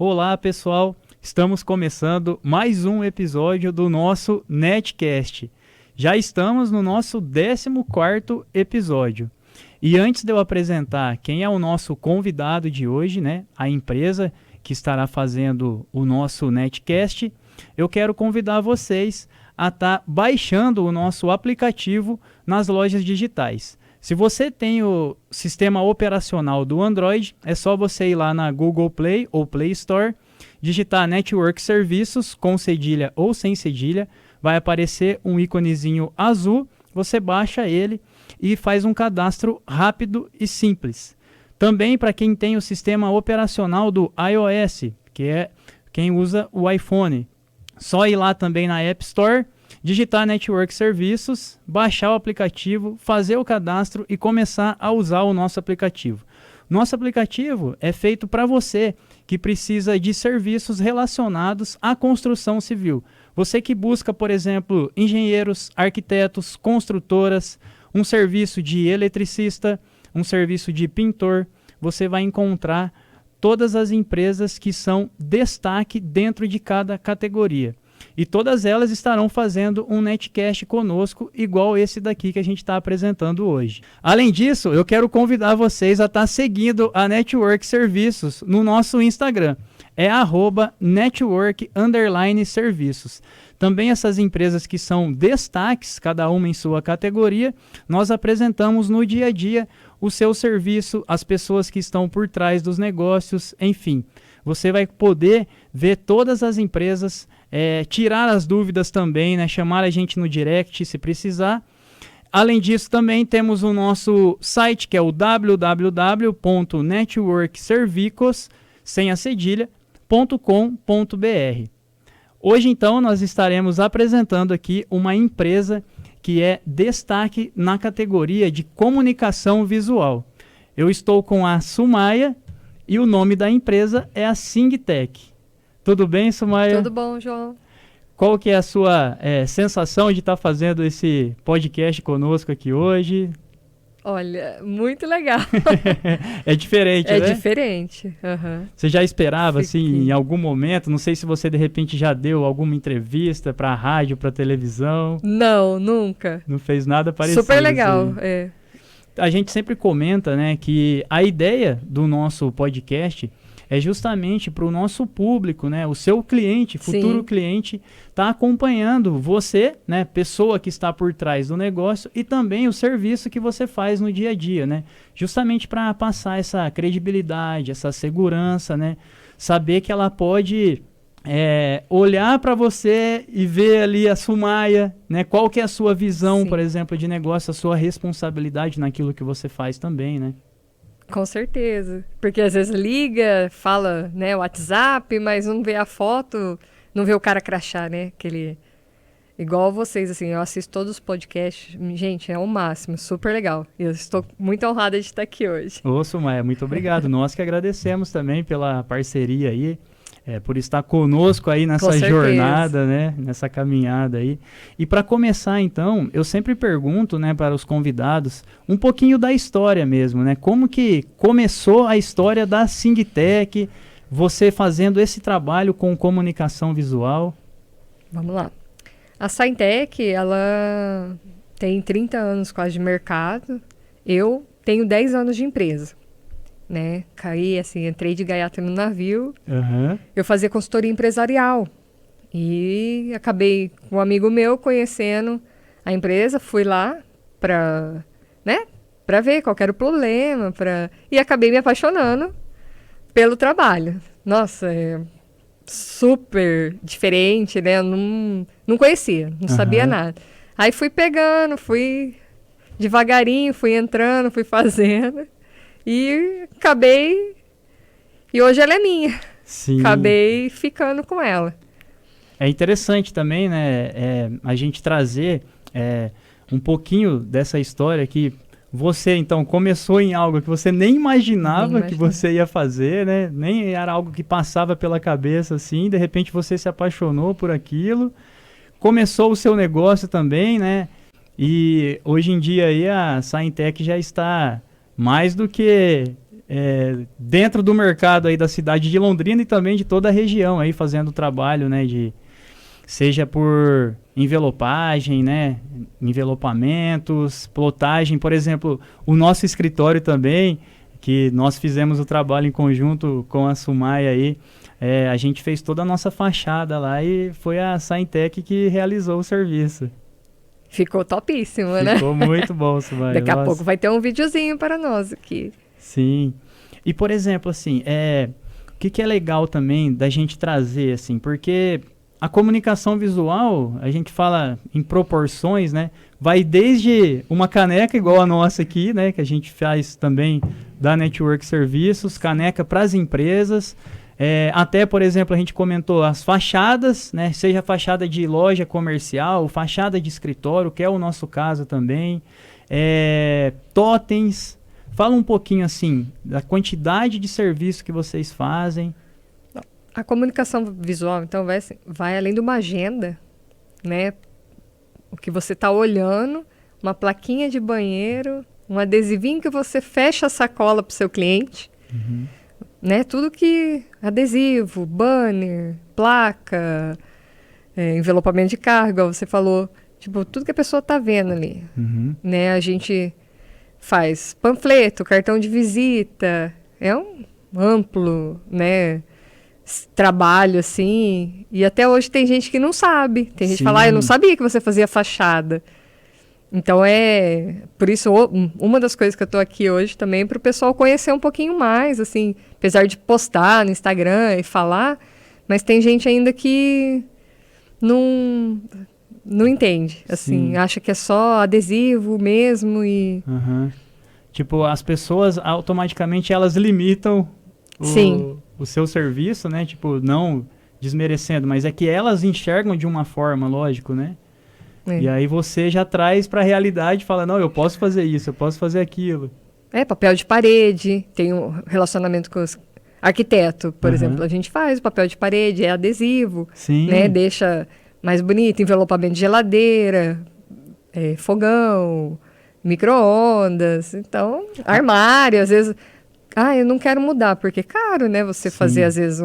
Olá, pessoal! Estamos começando mais um episódio do nosso Netcast. Já estamos no nosso 14º episódio. E antes de eu apresentar quem é o nosso convidado de hoje, né, a empresa que estará fazendo o nosso Netcast, eu quero convidar vocês a estar baixando o nosso aplicativo nas lojas digitais. Se você tem o sistema operacional do Android, é só você ir lá na Google Play ou Play Store, digitar Network Serviços com cedilha ou sem cedilha, vai aparecer um íconezinho azul, você baixa ele e faz um cadastro rápido e simples. Também para quem tem o sistema operacional do iOS, que é quem usa o iPhone, só ir lá também na App Store, digitar Network Serviços, baixar o aplicativo, fazer o cadastro e começar a usar o nosso aplicativo. Nosso aplicativo é feito para você que precisa de serviços relacionados à construção civil. Você que busca, por exemplo, engenheiros, arquitetos, construtoras, um serviço de eletricista, um serviço de pintor, você vai encontrar todas as empresas que são destaque dentro de cada categoria. E todas elas estarão fazendo um Netcast conosco, igual esse daqui que a gente está apresentando hoje. Além disso, eu quero convidar vocês a estar seguindo a Network Serviços no nosso Instagram. É @network_serviços. Também essas empresas que são destaques, cada uma em sua categoria, nós apresentamos no dia a dia o seu serviço, as pessoas que estão por trás dos negócios, enfim. Você vai poder ver todas as empresas, tirar as dúvidas também, né? Chamar a gente no direct se precisar. Além disso, também temos o nosso site, que é o www.networkservicos, sem a cedilha.com.br. Hoje, então, nós estaremos apresentando aqui uma empresa que é destaque na categoria de comunicação visual. Eu estou com a Sumaia e o nome da empresa é a Singtech. Tudo bem, Sumaia? Tudo bom, João. Qual que é a sua sensação de estar fazendo esse podcast conosco aqui hoje? Olha, muito legal. É diferente, né? É diferente. Uhum. Você já esperava, assim, em algum momento? Não sei se você, de repente, já deu alguma entrevista para rádio, para televisão. Não, nunca. Não fez nada parecido. Super legal, assim. é. A gente sempre comenta, né, que a ideia do nosso podcast é justamente para o nosso público, né, o seu cliente, futuro cliente, tá acompanhando você, né, pessoa que está por trás do negócio e também o serviço que você faz no dia a dia, né, justamente para passar essa credibilidade, essa segurança, né, saber que ela pode olhar para você e ver ali a Sumaia, né, qual que é a sua visão, por exemplo, de negócio, a sua responsabilidade naquilo que você faz também, né. Com certeza. Porque às vezes liga, fala, né, WhatsApp, mas não vê a foto, não vê o cara crachá, né? Aquele... Igual vocês, assim, eu assisto todos os podcasts. Gente, é o máximo, super legal. E eu estou muito honrada de estar aqui hoje. Ô, Sumaia, muito obrigado. Nós que agradecemos também pela parceria aí, por estar conosco aí nessa jornada, né, nessa caminhada aí. E para começar, então, eu sempre pergunto, né, para os convidados um pouquinho da história mesmo, né? Como que começou a história da Singtech, você fazendo esse trabalho com comunicação visual? Vamos lá. A Singtech, ela tem 30 anos quase de mercado. Eu tenho 10 anos de empresa. Né? Caí, assim, entrei de gaiata no navio. Uhum. Eu fazia consultoria empresarial. E acabei com um amigo meu conhecendo a empresa. Fui lá para, né, para ver qual era o problema. E acabei me apaixonando pelo trabalho. Nossa, é super diferente, né? Eu não conhecia, não sabia nada. Aí fui pegando, fui devagarinho, fui entrando, fui fazendo. E acabei... E hoje ela é minha. Sim. Acabei ficando com ela. É interessante também, né, a gente trazer um pouquinho dessa história que você, então, começou em algo que você nem imaginava que você ia fazer, né? Nem era algo que passava pela cabeça, assim. De repente, você se apaixonou por aquilo. Começou o seu negócio também, né? E hoje em dia aí a Singtech já está mais do que dentro do mercado aí da cidade de Londrina e também de toda a região aí fazendo trabalho, né, seja por envelopagem, né, envelopamentos, plotagem, por exemplo, o nosso escritório também, que nós fizemos o trabalho em conjunto com a Sumai aí, a gente fez toda a nossa fachada lá e foi a Saintec que realizou o serviço. Ficou topíssimo, né? Ficou muito bom, Sumai. Daqui a pouco vai ter um videozinho para nós aqui. Sim. E, por exemplo, assim, o que é legal também da gente trazer, assim, porque a comunicação visual, a gente fala em proporções, né? Vai desde uma caneca igual a nossa aqui, né? Que a gente faz também da Network Serviços, caneca para as empresas, até, por exemplo, a gente comentou as fachadas, né? Seja fachada de loja comercial, fachada de escritório, que é o nosso caso também, totens. Fala um pouquinho, assim, da quantidade de serviço que vocês fazem. A comunicação visual, então, vai além de uma agenda, né? O que você está olhando, uma plaquinha de banheiro, um adesivinho que você fecha a sacola para o seu cliente, né? Tudo que... adesivo, banner, placa, envelopamento de carro, igual você falou. Tipo, tudo que a pessoa está vendo ali, né? A gente faz panfleto, cartão de visita, é um amplo, né, trabalho, assim, e até hoje tem gente que não sabe, tem gente que fala, eu não sabia que você fazia fachada. Então por isso uma das coisas que eu tô aqui hoje também é para o pessoal conhecer um pouquinho mais, assim, apesar de postar no Instagram e falar, mas tem gente ainda que não entende, assim, acha que é só adesivo mesmo e... Tipo, as pessoas automaticamente elas limitam o seu serviço, né? Tipo, não desmerecendo, mas é que elas enxergam de uma forma, lógico, né? E aí você já traz para a realidade e fala, não, eu posso fazer isso, eu posso fazer aquilo. Papel de parede, tem um relacionamento com os arquitetos, por exemplo, a gente faz o papel de parede, é adesivo, né? Deixa mais bonito, envelopamento de geladeira, fogão, micro-ondas, então, armário, às vezes, eu não quero mudar, porque é caro, né? Você fazer, às vezes,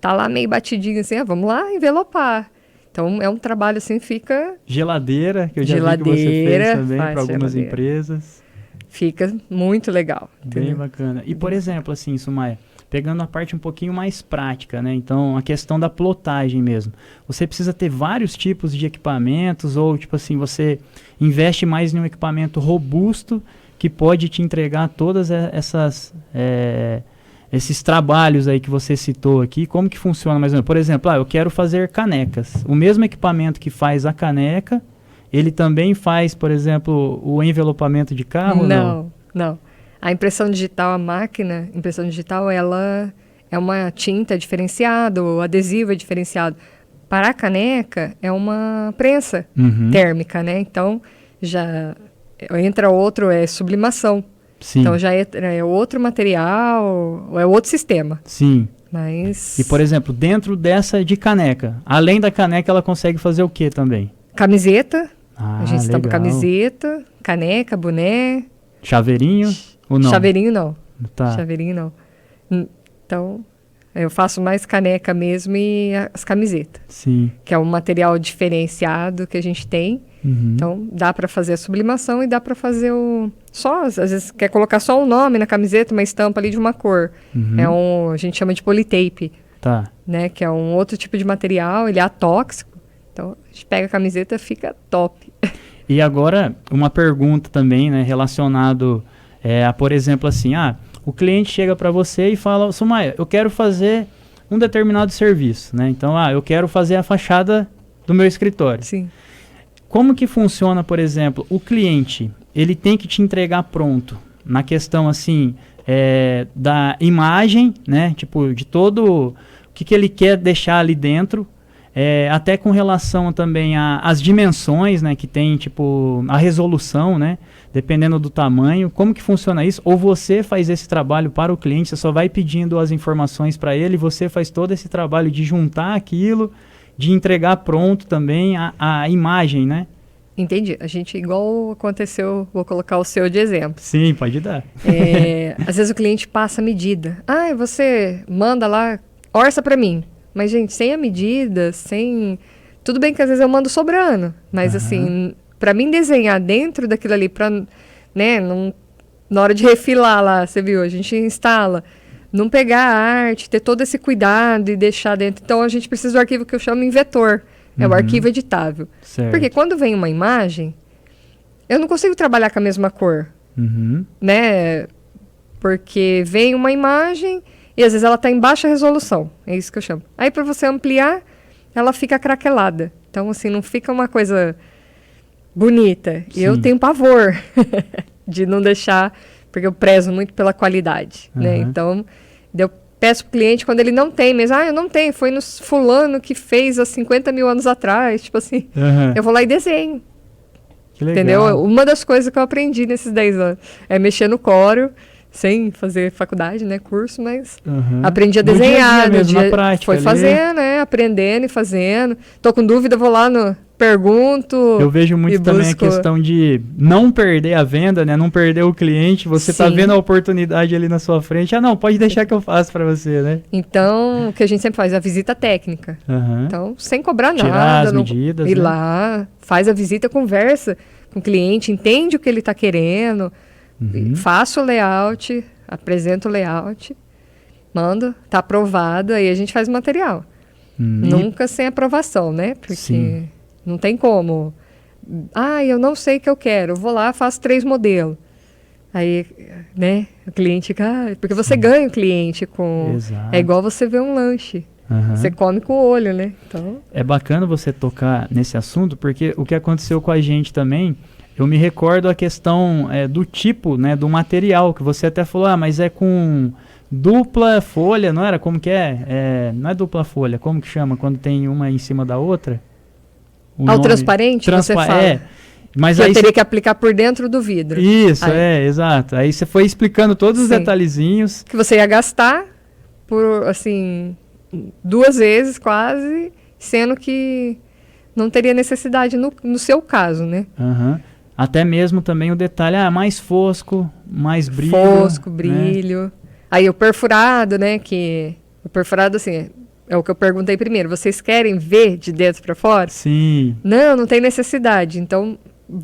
tá lá meio batidinho assim, vamos lá envelopar. Então, é um trabalho assim, fica... Geladeira, que eu já vi que você fez também para algumas empresas. Fica muito legal. Bem bacana. E, por exemplo, assim, Sumai, pegando a parte um pouquinho mais prática, né? Então, a questão da plotagem mesmo. Você precisa ter vários tipos de equipamentos ou, tipo assim, você investe mais em um equipamento robusto que pode te entregar todas esses trabalhos aí que você citou aqui. Como que funciona mais ou menos? Por exemplo, eu quero fazer canecas. O mesmo equipamento que faz a caneca, ele também faz, por exemplo, o envelopamento de carro? Não. A impressão digital, a máquina, impressão digital, ela é uma tinta diferenciada, o adesivo é diferenciado. Para a caneca, é uma prensa térmica, né? Então, já entra outro, sublimação. Sim. Então, já é outro material, é outro sistema. Sim. Mas... E, por exemplo, dentro dessa de caneca, além da caneca, ela consegue fazer o que também? Camiseta. A gente estampa legal. Camiseta, caneca, boné. Chaveirinho ou não? Chaveirinho não. Tá. Chaveirinho não. Então, eu faço mais caneca mesmo e as camisetas. Sim. Que é um material diferenciado que a gente tem. Então, dá para fazer a sublimação e dá para fazer às vezes quer colocar só o nome na camiseta, uma estampa ali de uma cor. A gente chama de politape. Tá. Né? Que é um outro tipo de material, ele é atóxico. Então, a gente pega a camiseta, fica top. E agora, uma pergunta também, né, relacionado a, por exemplo, assim, o cliente chega para você e fala, Sumai, eu quero fazer um determinado serviço, né? Então, eu quero fazer a fachada do meu escritório. Sim. Como que funciona, por exemplo, o cliente, ele tem que te entregar pronto, na questão, assim, da imagem, né? Tipo, de todo o que ele quer deixar ali dentro, até com relação também às dimensões, né? Que tem, tipo, a resolução, né? Dependendo do tamanho. Como que funciona isso? Ou você faz esse trabalho para o cliente, você só vai pedindo as informações para ele, você faz todo esse trabalho de juntar aquilo, de entregar pronto também a imagem, né? Entendi. A gente, igual aconteceu, vou colocar o seu de exemplo. Sim, pode dar. Às vezes o cliente passa a medida. Ah, você manda lá, orça pra mim. Mas, gente, sem a medida, sem... Tudo bem que às vezes eu mando sobrando. Mas, assim, pra mim desenhar dentro daquilo ali, pra, né, na hora de refilar lá, você viu, a gente instala. Não pegar a arte, ter todo esse cuidado e deixar dentro. Então, a gente precisa do arquivo que eu chamo em vetor. É o arquivo editável. Certo. Porque quando vem uma imagem, eu não consigo trabalhar com a mesma cor. Né? Porque vem uma imagem e às vezes ela está em baixa resolução. É isso que eu chamo. Aí para você ampliar, ela fica craquelada. Então, assim, não fica uma coisa bonita. E eu tenho pavor de não deixar, porque eu prezo muito pela qualidade. Né? Então, eu peço pro cliente quando ele não tem, mas eu não tenho, foi no fulano que fez há 50 mil anos atrás, tipo assim, eu vou lá e desenho. Que legal. Entendeu? Uma das coisas que eu aprendi nesses 10 anos é mexer no Corel, sem fazer faculdade, né, curso, mas aprendi a desenhar. No dia, na prática, foi fazendo, aprendendo e fazendo. Tô com dúvida, vou lá pergunto. Eu vejo muito também a questão de não perder a venda, né? Não perder o cliente. Você tá vendo a oportunidade ali na sua frente. Não, pode deixar que eu faço para você, né? Então, o que a gente sempre faz é a visita técnica. Então, sem cobrar tirar nada. As medidas, ir lá, faz a visita, conversa com o cliente, entende o que ele tá querendo, faço o layout, apresento o layout, mando, tá aprovado, aí a gente faz o material. Nunca sem aprovação, né? Porque... Não tem como. Eu não sei o que eu quero. Vou lá, faço 3 modelos. Aí, né, o cliente fica... porque você ganha o cliente com... Exato. É igual você ver um lanche. Você come com o olho, né? Então... É bacana você tocar nesse assunto, porque o que aconteceu com a gente também, eu me recordo a questão do tipo, né, do material, que você até falou, mas é com dupla folha, não era? Como que é? Não é dupla folha, como que chama quando tem uma em cima da outra? O transparente, você fala. Mas que aí eu teria que aplicar por dentro do vidro. Isso, exato. Aí você foi explicando todos os detalhezinhos. Que você ia gastar por, assim, 2 vezes quase, sendo que não teria necessidade no seu caso, né? Até mesmo também o detalhe, mais fosco, mais brilho. Fosco, brilho. Né? Aí o perfurado, né, que... O perfurado, assim... É o que eu perguntei primeiro. Vocês querem ver de dentro para fora? Sim. Não tem necessidade. Então,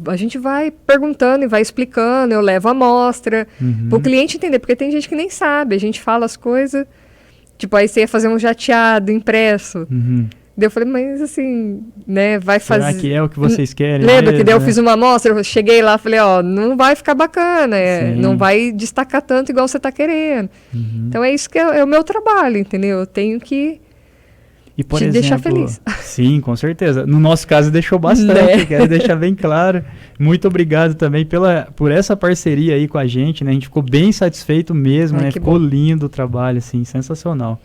a gente vai perguntando e vai explicando. Eu levo a amostra para o cliente entender. Porque tem gente que nem sabe. A gente fala as coisas... Tipo, aí você ia fazer um jateado impresso. Daí eu falei, mas assim, né, vai fazer... Será que é o que vocês querem? Lembra que daí eu fiz uma amostra, eu cheguei lá, falei, não vai ficar bacana, não vai destacar tanto igual você tá querendo. Então é isso que é o meu trabalho, entendeu? Eu tenho que te deixar feliz. Sim, com certeza. No nosso caso deixou bastante, quero deixar bem claro. Muito obrigado também por essa parceria aí com a gente, né? A gente ficou bem satisfeito mesmo, né? Ficou lindo o trabalho, assim, sensacional.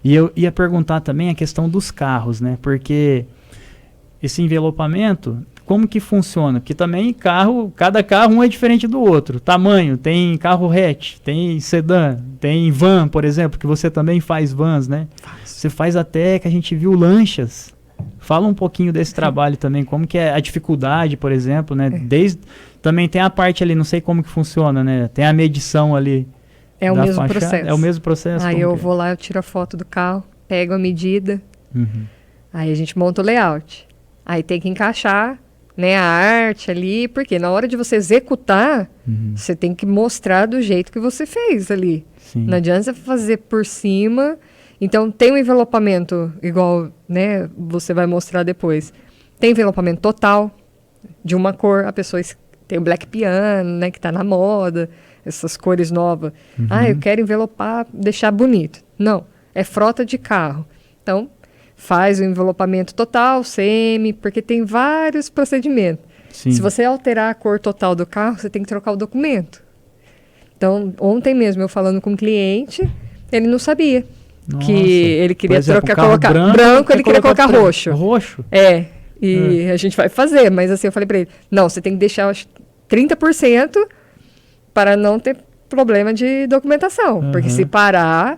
E eu ia perguntar também a questão dos carros, né? Porque esse envelopamento, como que funciona? Porque também cada carro um é diferente do outro. Tamanho, tem carro hatch, tem sedã, tem van, por exemplo, que você também faz vans, né? Você faz até, que a gente viu, lanchas. Fala um pouquinho desse trabalho também, como que é a dificuldade, por exemplo, né? Também tem a parte ali, não sei como que funciona, né? Tem a medição ali. É o mesmo processo. É o mesmo processo. Aí eu vou lá, eu tiro a foto do carro, pego a medida, aí a gente monta o layout. Aí tem que encaixar, né, a arte ali, porque na hora de você executar, você tem que mostrar do jeito que você fez ali. Não adianta você fazer por cima. Então tem um envelopamento igual, né, você vai mostrar depois. Tem envelopamento total, de uma cor, a pessoa tem o black piano, né, que tá na moda, essas cores novas. Eu quero envelopar, deixar bonito. Não, é frota de carro. Então, faz o envelopamento total, semi, porque tem vários procedimentos. Se você alterar a cor total do carro, você tem que trocar o documento. Então, ontem mesmo, eu falando com um cliente, ele não sabia. Que ele queria colocar branco, ele queria colocar roxo. Roxo? E a gente vai fazer, mas assim, eu falei para ele, não, você tem que deixar 30% para não ter problema de documentação, porque se parar,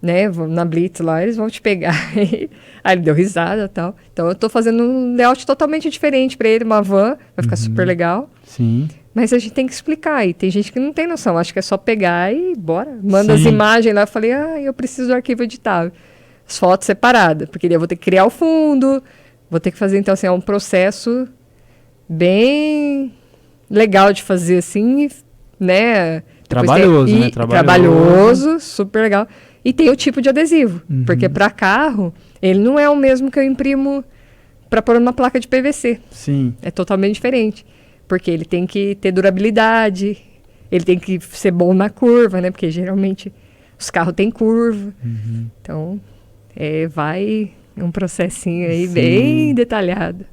né, na Blitz lá, eles vão te pegar. Aí ele deu risada e tal. Então eu tô fazendo um layout totalmente diferente para ele, uma van, vai ficar super legal. Sim. Mas a gente tem que explicar, e tem gente que não tem noção, acho que é só pegar e bora. Manda Sim. as imagens lá, eu falei, eu preciso do arquivo editável. As fotos separadas, porque daí eu vou ter que criar o fundo, vou ter que fazer, então, assim, é um processo bem legal de fazer, assim, né? Trabalhoso, né? Trabalhoso, super legal. E tem o tipo de adesivo, porque para carro, ele não é o mesmo que eu imprimo para pôr numa placa de PVC. Sim. É totalmente diferente. Porque ele tem que ter durabilidade, ele tem que ser bom na curva, né? Porque geralmente os carros têm curva. Então, vai um processinho aí bem detalhado.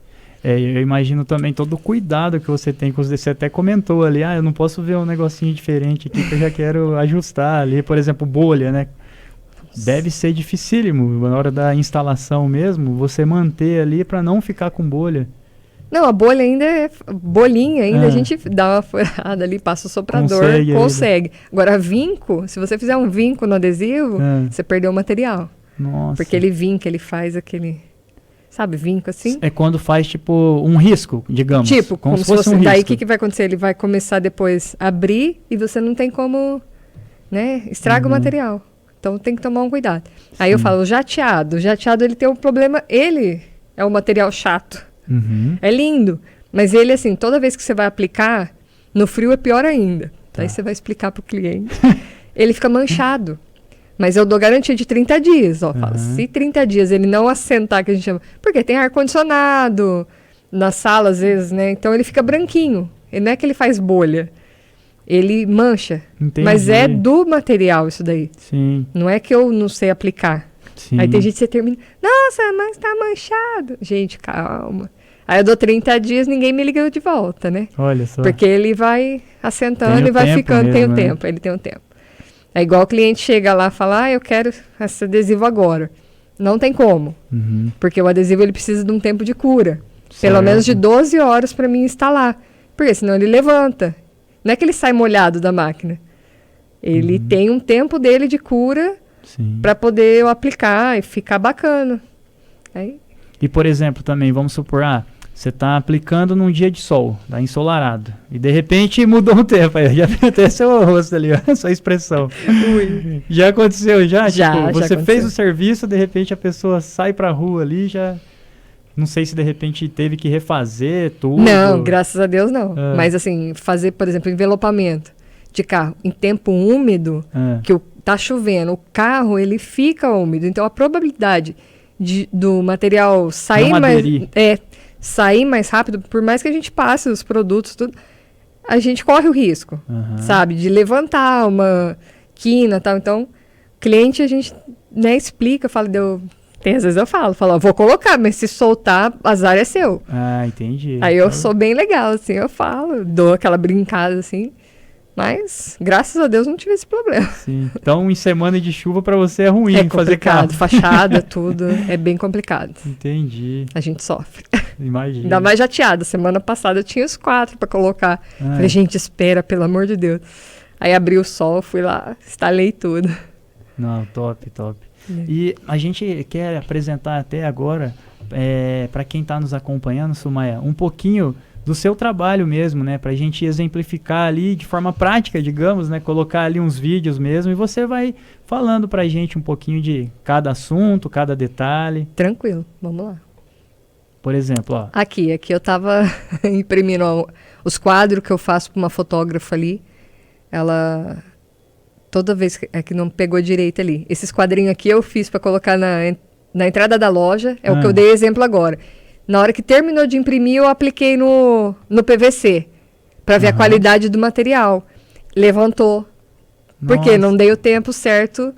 Eu imagino também todo o cuidado que você tem com os... Você até comentou ali, eu não posso ver um negocinho diferente aqui que eu já quero ajustar ali. Por exemplo, bolha, né? Deve ser dificílimo na hora da instalação mesmo, você manter ali para não ficar com bolha. Não, a bolha ainda é bolinha, ainda a gente dá uma furada ali, passa o soprador, consegue. Agora, vinco, se você fizer um vinco no adesivo, você perdeu o material. Nossa. Porque ele vinca, ele faz aquele, sabe, vinco assim. É quando faz tipo um risco, digamos. Tipo, como se fosse um risco. Daí o que vai acontecer? Ele vai começar depois a abrir e você não tem como, né, estraga o material. Então tem que tomar um cuidado. Aí eu falo, o jateado ele tem um problema, ele é um material chato. É lindo, mas ele, assim, toda vez que você vai aplicar, no frio é pior ainda. Aí você vai explicar para o cliente. Ele fica manchado, mas eu dou garantia de 30 dias. Ó, falo, se 30 dias ele não assentar, que a gente chama... Porque tem ar-condicionado na sala, às vezes, né? Então ele fica branquinho. Ele não é que ele faz bolha. Ele mancha. Entendi. Mas é do material isso daí. Sim. Não é que eu não sei aplicar. Sim. Aí tem gente que você termina, nossa, mas tá manchado. Gente, calma. Aí eu dou 30 dias, ninguém me liga de volta, né? Olha só. Porque ele vai assentando e vai ficando, mesmo, tem o né? tempo, ele tem o tempo. É igual o cliente chega lá e fala, eu quero esse adesivo agora. Não tem como. Porque o adesivo ele precisa de um tempo de cura. Pelo menos de 12 horas para mim instalar. Porque senão ele levanta. Não é que ele sai molhado da máquina. Ele tem um tempo dele de cura para poder eu aplicar e ficar bacana. Aí... E, por exemplo, também, vamos supor, você está aplicando num dia de sol, tá ensolarado, e de repente mudou o tempo, aí já vi até seu rosto ali, ó, sua expressão. Já aconteceu, já? Já, tipo, já você aconteceu. fez o serviço, de repente a pessoa sai pra rua ali, já... Não sei se de repente teve que refazer tudo. Não, graças a Deus não. Mas assim, fazer, por exemplo, envelopamento de carro em tempo úmido, que tá chovendo, o carro ele fica úmido, então a probabilidade do material sair sair mais rápido, por mais que a gente passe os produtos, tudo, a gente corre o risco, sabe, de levantar uma quina e tal. Então, cliente a gente, né, explica, fala, às vezes eu falo, vou colocar, mas se soltar, azar é seu. Entendi. Aí eu sou bem legal, assim, eu falo, dou aquela brincada, assim, mas, graças a Deus, não tive esse problema. Sim. Então, em semana de chuva, pra você é ruim fazer carro. Fachada, tudo, é bem complicado. Entendi. A gente sofre. Imagina. Ainda mais jateada. Semana passada eu tinha os 4 pra colocar. Falei, gente, espera, pelo amor de Deus. Aí abri o sol, fui lá, instalei tudo. Não, top. E a gente quer apresentar até agora, para quem está nos acompanhando, Sumaia, um pouquinho do seu trabalho mesmo, né? Pra gente exemplificar ali de forma prática, digamos, né? Colocar ali uns vídeos mesmo e você vai falando pra gente um pouquinho de cada assunto, cada detalhe. Tranquilo, vamos lá. Por exemplo, ó. Aqui eu tava imprimindo os quadros que eu faço pra uma fotógrafa ali. Ela... Toda vez que não pegou direito ali. Esses quadrinhos aqui eu fiz pra colocar na entrada da loja. É o que eu dei exemplo agora. Na hora que terminou de imprimir, eu apliquei no PVC. Pra ver a qualidade do material. Levantou. Porque não dei o tempo certo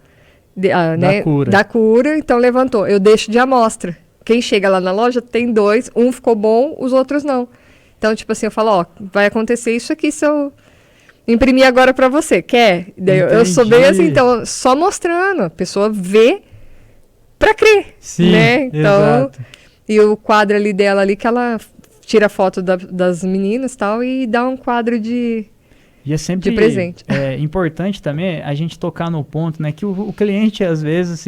da cura. Então levantou. Eu deixo de amostra. Quem chega lá na loja tem 2. Um ficou bom, os outros não. Então, tipo assim, eu falo, vai acontecer isso aqui se eu... imprimir agora pra você, quer? Daí eu sou bem assim, então, só mostrando, a pessoa vê pra crer, sim, né? Então, exato. E o quadro ali dela ali, que ela tira foto das meninas e tal, e dá um quadro de E é sempre de presente. Importante também a gente tocar no ponto, né? Que o cliente, às vezes,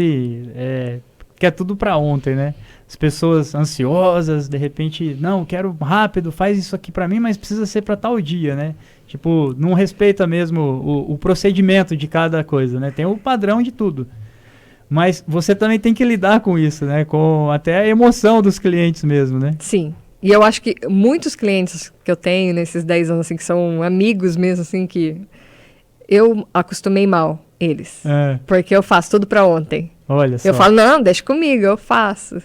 quer tudo para ontem, né? As pessoas ansiosas, de repente, não, quero rápido, faz isso aqui para mim, mas precisa ser para tal dia, né? Tipo, não respeita mesmo o procedimento de cada coisa, né? Tem o padrão de tudo. Mas você também tem que lidar com isso, né? Com até a emoção dos clientes mesmo, né? Sim. E eu acho que muitos clientes que eu tenho nesses 10 anos, assim, que são amigos mesmo, assim, que eu acostumei mal eles. Porque eu faço tudo pra ontem. Olha só. Eu falo, não, deixa comigo, eu faço.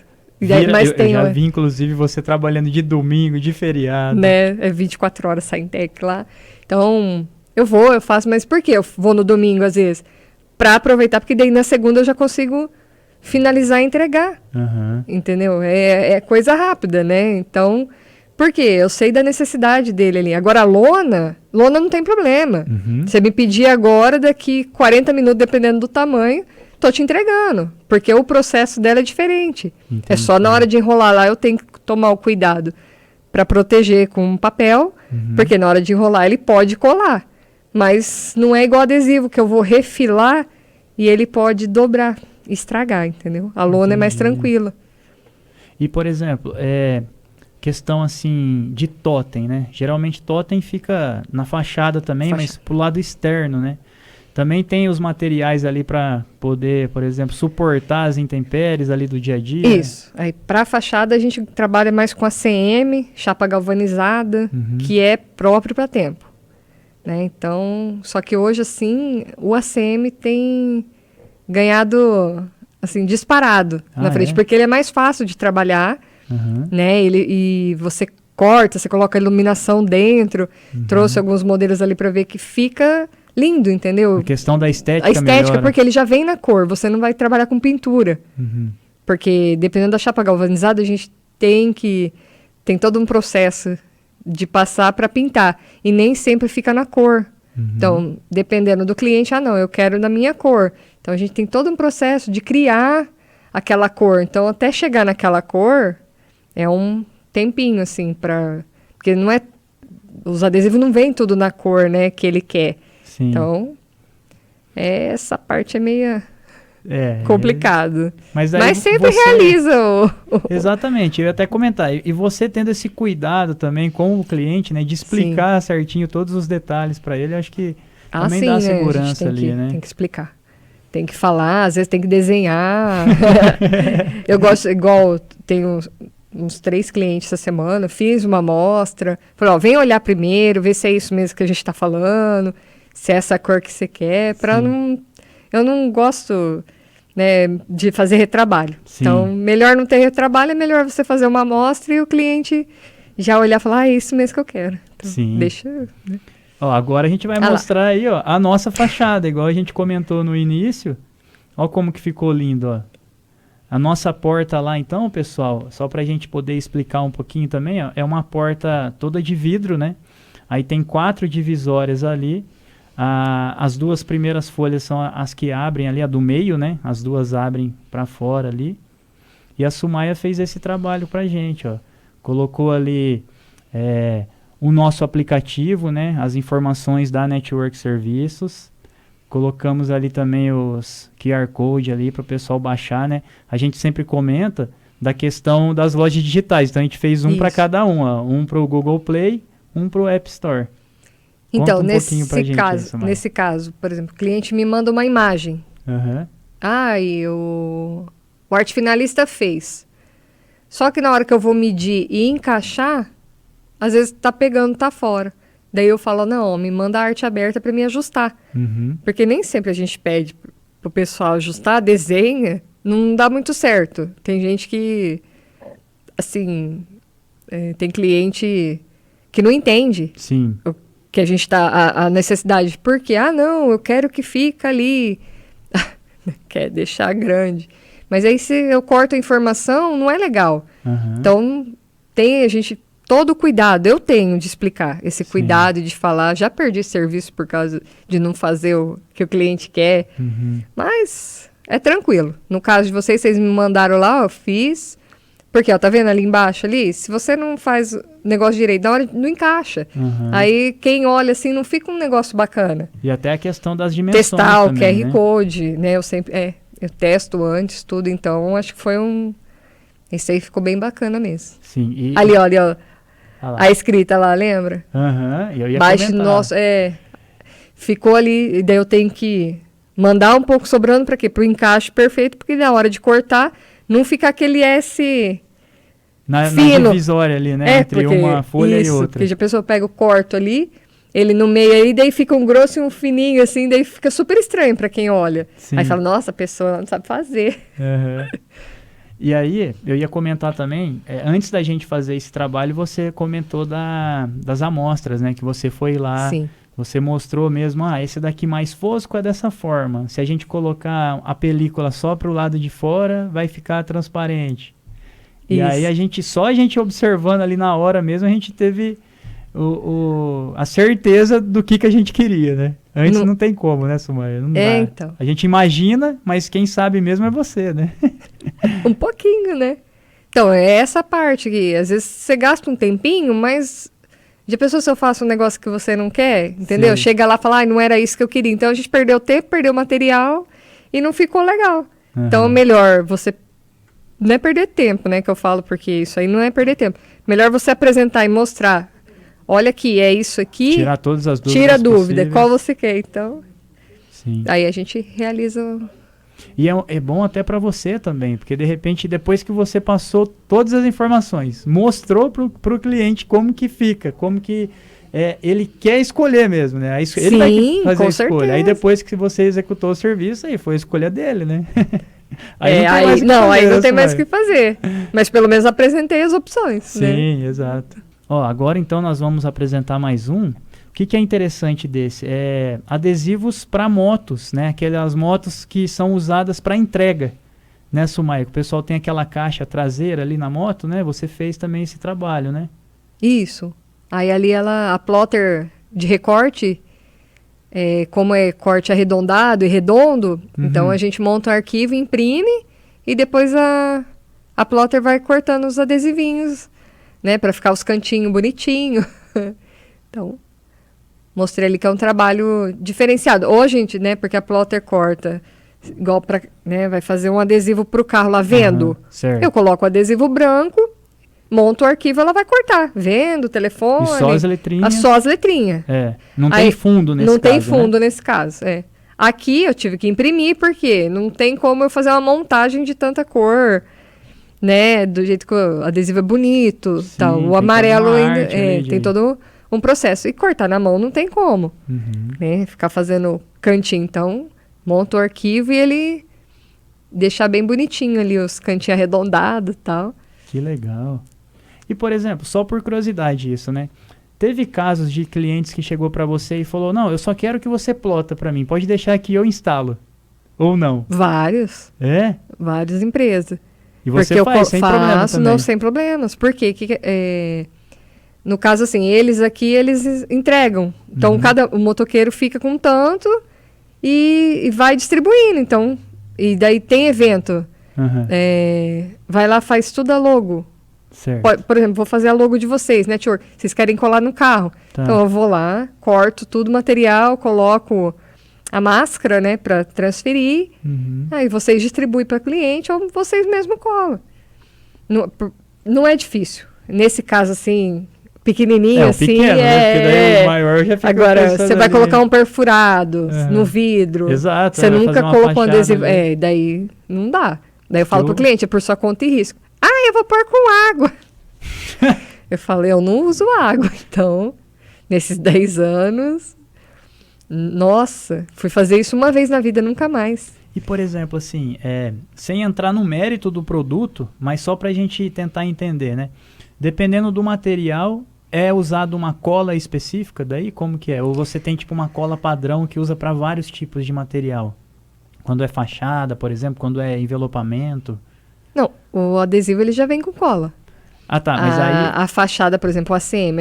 Mas eu já vi, inclusive, você trabalhando de domingo, de feriado. Né, 24 horas sem tech lá. Então, eu faço, mas por que eu vou no domingo, às vezes? Pra aproveitar, porque daí na segunda eu já consigo finalizar e entregar. Entendeu? É coisa rápida, né? Então, por quê? Eu sei da necessidade dele ali. Agora, a lona não tem problema. Você me pedir agora, daqui 40 minutos, dependendo do tamanho, tô te entregando. Porque o processo dela é diferente. Entendi. É só na hora de enrolar lá, eu tenho que tomar o cuidado para proteger com um papel, porque na hora de enrolar ele pode colar. Mas não é igual adesivo, que eu vou refilar e ele pode dobrar, estragar, entendeu? A lona é mais tranquila. E, por exemplo, questão assim de totem, né? Geralmente totem fica na fachada também, mas pro lado externo, né? Também tem os materiais ali para poder, por exemplo, suportar as intempéries ali do dia a dia. Isso. Aí para fachada a gente trabalha mais com ACM, chapa galvanizada, que é próprio para tempo. Né? Então, só que hoje, assim, o ACM tem ganhado, assim, disparado na frente, porque ele é mais fácil de trabalhar, né? E você corta, você coloca a iluminação dentro, trouxe alguns modelos ali para ver que fica lindo, entendeu? A questão da estética. A estética, melhora. porque ele já vem na cor, você não vai trabalhar com pintura. Porque dependendo da chapa galvanizada, a gente tem todo um processo de passar para pintar. E nem sempre fica na cor. Então, dependendo do cliente, não, eu quero na minha cor. Então, a gente tem todo um processo de criar aquela cor. Então, até chegar naquela cor, é um tempinho, assim, porque não é... Os adesivos não vêm tudo na cor, né, que ele quer. Sim. Então, essa parte é meio... complicado. Mas sempre realiza Exatamente, eu ia até comentar. E você tendo esse cuidado também com o cliente, né? De explicar certinho todos os detalhes para ele, acho que também dá segurança ali, né? Tem que explicar. Tem que falar, às vezes tem que desenhar. Eu gosto, igual, tenho uns 3 clientes essa semana, fiz uma amostra, falei, vem olhar primeiro, ver se é isso mesmo que a gente está falando, se é essa cor que você quer, para não... Eu não gosto, né, de fazer retrabalho. Sim. Então, melhor não ter retrabalho, é melhor você fazer uma amostra e o cliente já olhar e falar, é isso mesmo que eu quero. Então, sim. Deixa... agora a gente vai mostrar aí, a nossa fachada, igual a gente comentou no início. Ó como que ficou lindo, ó. A nossa porta lá, então, pessoal, só pra gente poder explicar um pouquinho também, ó, é uma porta toda de vidro, né? Aí tem 4 divisórias ali. As 2 primeiras folhas são as que abrem ali, a do meio, né? As 2 abrem para fora ali. E a Sumaya fez esse trabalho pra gente, ó. Colocou ali o nosso aplicativo, né? As informações da Network Serviços. Colocamos ali também os QR Code ali para o pessoal baixar, né? A gente sempre comenta da questão das lojas digitais. Então a gente fez um para cada um, ó. Um para o Google Play, um para o App Store. Então, nesse caso, por exemplo, o cliente me manda uma imagem. E o arte finalista fez. Só que na hora que eu vou medir e encaixar, às vezes tá pegando, tá fora. Daí eu falo, não, me manda a arte aberta para me ajustar. Porque nem sempre a gente pede pro pessoal ajustar, desenha, não dá muito certo. Tem gente que, assim, tem cliente que não entende. Sim. Que a gente a necessidade, porque, não, eu quero que fique ali, quer deixar grande, mas aí se eu corto a informação, não é legal. Então, tem todo o cuidado, eu tenho de explicar esse cuidado de falar, já perdi serviço por causa de não fazer o que o cliente quer, mas é tranquilo. No caso de vocês me mandaram lá, eu fiz, Porque, ó, tá vendo ali embaixo ali? Se você não faz o negócio direito, na hora não encaixa. Aí quem olha assim não fica um negócio bacana. E até a questão das dimensões Testar também, o QR né? Code, né? Eu testo antes, tudo. Então, acho que foi esse aí ficou bem bacana mesmo. Sim. E... Ali, ó, ali, ó. Ah lá. A escrita lá, lembra? Eu ia Baixo, comentar. nossa, ficou ali, e daí eu tenho que mandar um pouco sobrando para quê? Pro encaixe perfeito, porque na hora de cortar, não fica aquele S Na fino. divisória ali, né? Entre uma folha e outra. Porque já a pessoa pega o corto ali, ele no meio aí, daí fica um grosso e um fininho, assim, daí fica super estranho para quem olha. Sim. Aí fala, nossa, a pessoa não sabe fazer. E aí, eu ia comentar também, antes da gente fazer esse trabalho, você comentou das amostras, né? Que você foi lá, Sim. você mostrou mesmo, esse daqui mais fosco é dessa forma. Se a gente colocar a película só para o lado de fora, vai ficar transparente. E Isso. aí, a gente observando ali na hora mesmo, a gente teve a certeza do que a gente queria, né? Antes não tem como, né, Sumaia? Não dá. Então. A gente imagina, mas quem sabe mesmo é você, né? Um pouquinho, né? Então, é essa parte que às vezes você gasta um tempinho, mas já pensou se eu faço um negócio que você não quer? Entendeu? Sim. Chega lá e fala, não era isso que eu queria. Então, a gente perdeu tempo, perdeu material e não ficou legal. Então, melhor você... Não é perder tempo, né, que eu falo, porque isso aí não é perder tempo. Melhor você apresentar e mostrar. Olha aqui, é isso aqui. Tirar todas as dúvidas. Tira a dúvida, possíveis. qual você quer. Então, Sim. aí a gente realiza... E é bom até para você também, porque de repente, depois que você passou todas as informações, mostrou pro cliente como que fica, como que ele quer escolher mesmo, né? Ele Sim, vai fazer com a escolha. certeza. Aí depois que você executou o serviço, aí foi a escolha dele, né? Aí não tem mais o que fazer. Mas pelo menos apresentei as opções. Sim, né? exato. Ó, agora então nós vamos apresentar mais um. O que é interessante desse? Adesivos para motos, né? Aquelas motos que são usadas para entrega, né, Sumaia? O pessoal tem aquela caixa traseira ali na moto, né? Você fez também esse trabalho, né? Isso. Aí ali a plotter de recorte, como é corte arredondado e redondo, então a gente monta o arquivo, imprime e depois a plotter vai cortando os adesivinhos, né? Para ficar os cantinhos bonitinhos. Então... Mostrei ali que é um trabalho diferenciado. Ou, gente, né, porque a plotter corta, igual para, né, vai fazer um adesivo para o carro lá vendo. Certo. Eu coloco o adesivo branco, monto o arquivo, ela vai cortar. Vendo, telefone. E só as letrinhas. Só as letrinhas. Não tem fundo nesse caso, Não tem fundo né? nesse caso, Aqui eu tive que imprimir, porque não tem como eu fazer uma montagem de tanta cor, né, do jeito que o adesivo é bonito, Sim, tal. tem O amarelo toda uma ainda, arte ali tem todo um processo. E cortar na mão não tem como, né? Ficar fazendo cantinho. Então, monta o arquivo e ele deixar bem bonitinho ali, os cantinhos arredondados e tal. Que legal. E, por exemplo, só por curiosidade isso, né? Teve casos de clientes que chegou para você e falou, não, eu só quero que você plota para mim, pode deixar que eu instalo. Ou não? Vários. Várias empresas. E você porque faz sem problema também? Não, sem problemas. Por quê? No caso, assim, eles entregam. Então, o motoqueiro fica com tanto e vai distribuindo. Então, e daí tem evento. Vai lá, faz tudo a logo. Certo. Por exemplo, vou fazer a logo de vocês, network. Vocês querem colar no carro. Tá. Então, eu vou lá, corto tudo o material, coloco a máscara, né, para transferir. Aí vocês distribuem para cliente ou vocês mesmo colam. Não é difícil. Nesse caso, assim... pequenininho, assim, pequeno, né? Porque daí o maior já fica. Agora, você vai colocar um perfurado no vidro. Exato. Você nunca colocou um adesivo. Ali. Daí não dá. Daí eu falo pro cliente, é por sua conta e risco. Eu vou pôr com água. Eu falei, eu não uso água. Então, nesses 10 anos, nossa, fui fazer isso uma vez na vida, nunca mais. E, por exemplo, assim, sem entrar no mérito do produto, mas só pra gente tentar entender, né? Dependendo do material, é usado uma cola específica daí? Como que é? Ou você tem tipo uma cola padrão que usa para vários tipos de material? Quando é fachada, por exemplo, quando é envelopamento? Não, o adesivo ele já vem com cola. Ah, tá, mas aí... A fachada, por exemplo, o ACM,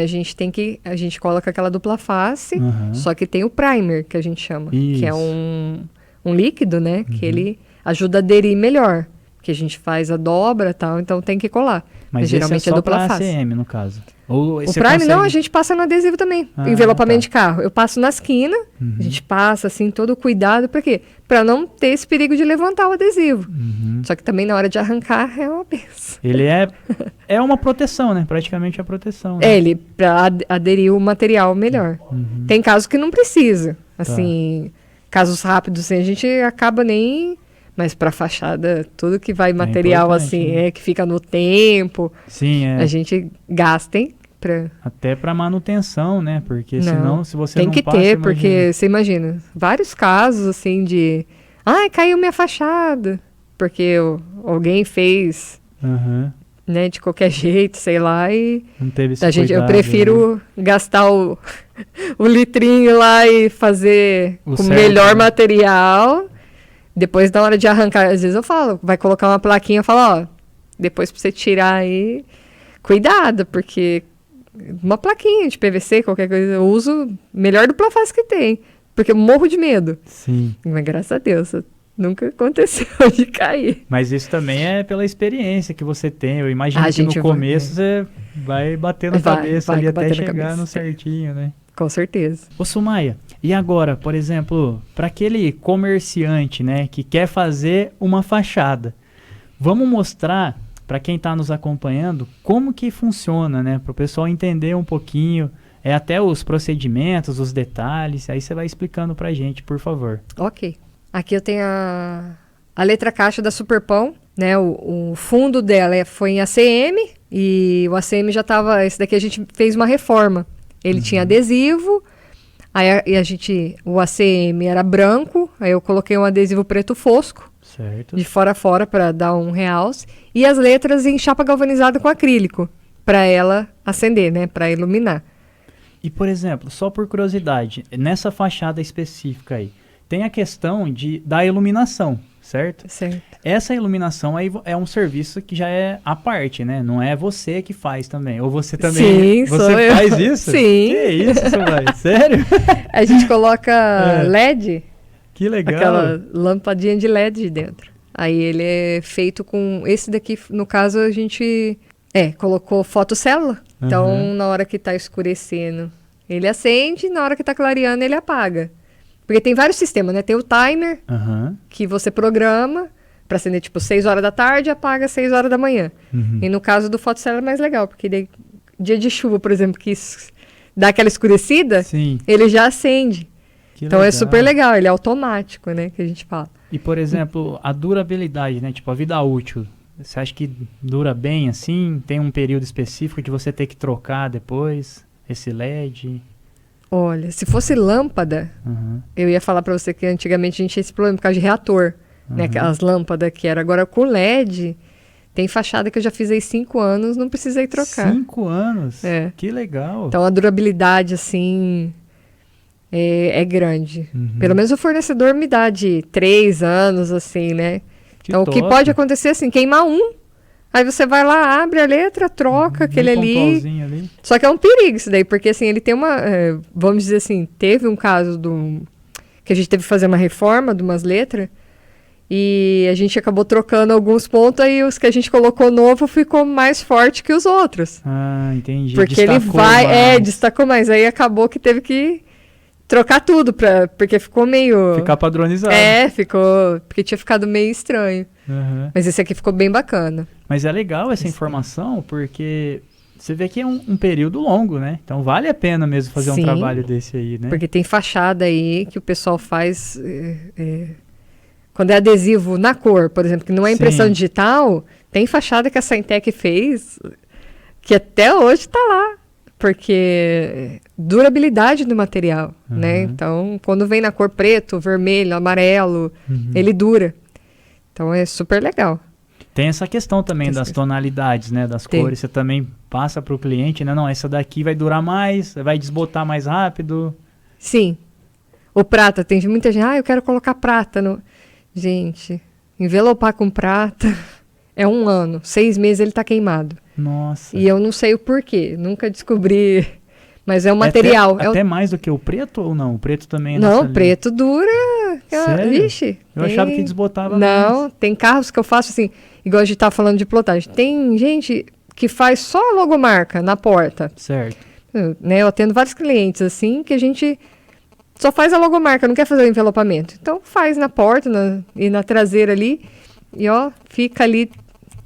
a gente coloca aquela dupla face, só que tem o primer, que a gente chama. Isso. Que é um líquido, né? Que ele ajuda a aderir melhor. que a gente faz a dobra e tal, então tem que colar. Mas geralmente esse é só dupla pra face. ACM, no caso. Ou O você Prime consegue... não, a gente passa no adesivo também. Ah, Envelopamento tá. de carro. Eu passo na esquina, a gente passa assim, todo cuidado. Pra quê? Pra não ter esse perigo de levantar o adesivo. Só que também na hora de arrancar é uma benção. Ele é uma proteção, né? Praticamente a proteção. Né? Ele, pra aderir o material melhor. Tem casos que não precisa. Assim, casos rápidos, assim, a gente acaba nem... Mas pra fachada, tudo que vai material assim, né? que fica no tempo, Sim, a gente gasta, hein? Até para manutenção, né? Porque Não, senão, se você tem não que passa, ter, imagina. porque você imagina, vários casos assim de... Ai, caiu minha fachada. Porque alguém fez, Aham. né, de qualquer jeito, sei lá, e... Não teve esse Eu cuidado, prefiro né? gastar o litrinho lá e fazer O com o certo, melhor né? material. Depois, na hora de arrancar, às vezes eu falo, vai colocar uma plaquinha, eu falo, ó, depois pra você tirar aí, cuidado, porque uma plaquinha de PVC, qualquer coisa, eu uso melhor dupla face que tem, porque eu morro de medo. Sim. Mas graças a Deus, nunca aconteceu de cair. Mas isso também é pela experiência que você tem. Eu imagino que gente, no começo você vai bater na cabeça ali até chegar no certinho, né? Com certeza. Ô Sumaia, e agora, por exemplo, para aquele comerciante, né, que quer fazer uma fachada, vamos mostrar para quem está nos acompanhando como que funciona, né, para o pessoal entender um pouquinho, até os procedimentos, os detalhes, aí você vai explicando para a gente, por favor. Ok. Aqui eu tenho a letra caixa da Superpão, né, o fundo dela foi em ACM, e o ACM já estava, esse daqui a gente fez uma reforma. Ele tinha adesivo, aí o ACM era branco, aí eu coloquei um adesivo preto fosco, Certo. de fora a fora para dar um realce, e as letras em chapa galvanizada com acrílico, para ela acender, né, para iluminar. E, por exemplo, só por curiosidade, nessa fachada específica aí, tem a questão da iluminação, certo? Certo. Essa iluminação aí é um serviço que já é à parte, né? Não é você que faz também. Ou você também... Sim, você sou eu. faz isso? Sim. Que isso, Sumaia? Sério? A gente coloca LED, Que legal. aquela lampadinha de LED dentro. Aí ele é feito com... Esse daqui, no caso, a gente colocou fotocélula. Então, na hora que tá escurecendo, ele acende. Na hora que tá clareando, ele apaga. Porque tem vários sistemas, né? Tem o timer, que você programa para acender, tipo, 6 horas da tarde, apaga 6 horas da manhã. E no caso do fotocélula é mais legal, porque daí, dia de chuva, por exemplo, que dá aquela escurecida, Sim. ele já acende. Que Então legal. é super legal, ele é automático, né, que a gente fala. E, por exemplo, a durabilidade, né? Tipo, a vida útil. Você acha que dura bem assim? Tem um período específico de você ter que trocar depois esse LED? Olha, se fosse lâmpada, eu ia falar para você que antigamente a gente tinha esse problema por causa de reator, né? Aquelas lâmpadas que era. Agora com LED, tem fachada que eu já fiz aí 5 anos, não precisei trocar. 5 anos? É. Que legal. Então a durabilidade, assim, é grande. Pelo menos o fornecedor me dá de 3 anos, assim, né? Que então o que top. pode acontecer, assim, queimar aí você vai lá, abre a letra, troca aquele ali. Só que é um perigo isso daí, porque assim, ele tem vamos dizer assim, teve um caso que a gente teve que fazer uma reforma de umas letras, e a gente acabou trocando alguns pontos, aí os que a gente colocou novo ficou mais forte que os outros. Ah, entendi. Porque Destacou ele mais. destacou mais, aí acabou que teve que trocar tudo, porque ficou meio... Ficar padronizado. Ficou, porque tinha ficado meio estranho. Mas esse aqui ficou bem bacana. Mas é legal essa informação, porque você vê que é um período longo, né? Então vale a pena mesmo fazer Sim, um trabalho desse aí, né? Porque tem fachada aí que o pessoal faz... quando é adesivo na cor, por exemplo, que não é impressão Sim. digital, tem fachada que a Saintec fez que até hoje está lá. Porque durabilidade do material, né? Então, quando vem na cor preto, vermelho, amarelo, ele dura. Então, é super legal. Tem essa questão também das tonalidades, né? Das Tem. cores. Você também passa para o cliente, né? Não, essa daqui vai durar mais, vai desbotar mais rápido. Sim. O prata, tem muita gente, eu quero colocar prata no... Gente, envelopar com prata é 1 ano. 6 meses ele tá queimado. Nossa. E eu não sei o porquê, nunca descobri. Mas é um material. Até mais do que o preto ou não? O preto também é Não, nessa o preto dura. Sério? Vixe. Eu achava que desbotava Não, mais. tem carros que eu faço assim, igual a gente tá falando de plotagem. Tem gente que faz só a logomarca na porta. Certo. Né, eu atendo vários clientes assim que a gente só faz a logomarca, não quer fazer o envelopamento. Então faz na porta e na traseira ali e ó, fica ali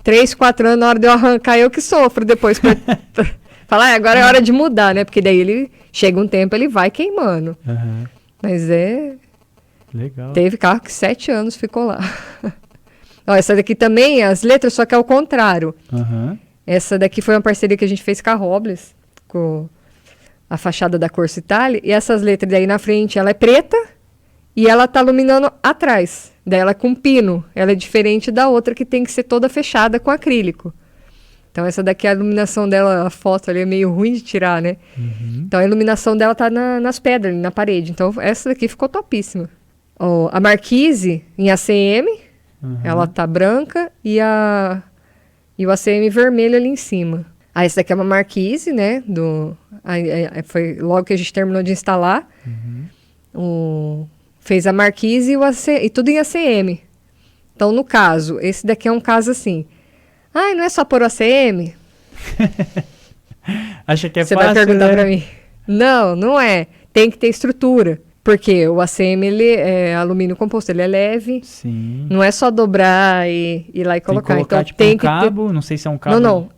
3, 4 anos, na hora de eu arrancar eu que sofro depois pra falar, agora é hora de mudar, né? Porque daí ele chega um tempo, ele vai queimando. Uhum. Mas Legal. teve carro que 7 anos ficou lá. Ó, essa daqui também, as letras, só que é o contrário. Uhum. Essa daqui foi uma parceria que a gente fez com a Robles, com a fachada da Corsa Itália. E essas letras daí na frente, ela é preta e ela tá iluminando atrás. Daí ela é com pino. Ela é diferente da outra que tem que ser toda fechada com acrílico. Então essa daqui, a iluminação dela, a foto ali é meio ruim de tirar, né? Uhum. Então a iluminação dela tá nas pedras, na parede. Então essa daqui ficou topíssima. Ó, a Marquise em ACM, ela tá branca e o ACM vermelho ali em cima. Ah, essa daqui é uma Marquise, né? Foi logo que a gente terminou de instalar. Fez a Marquise e tudo em ACM. Então, no caso, esse daqui é um caso assim. Não é só pôr o ACM? Acha que é Você fácil, vai perguntar né? pra mim. Não, não é. Tem que ter estrutura. Porque o ACM, ele é alumínio composto, ele é leve. Sim. Não é só dobrar e ir lá e colocar. Tem que colocar, Então, tipo, tem um que cabo, não sei se é um cabo. Não.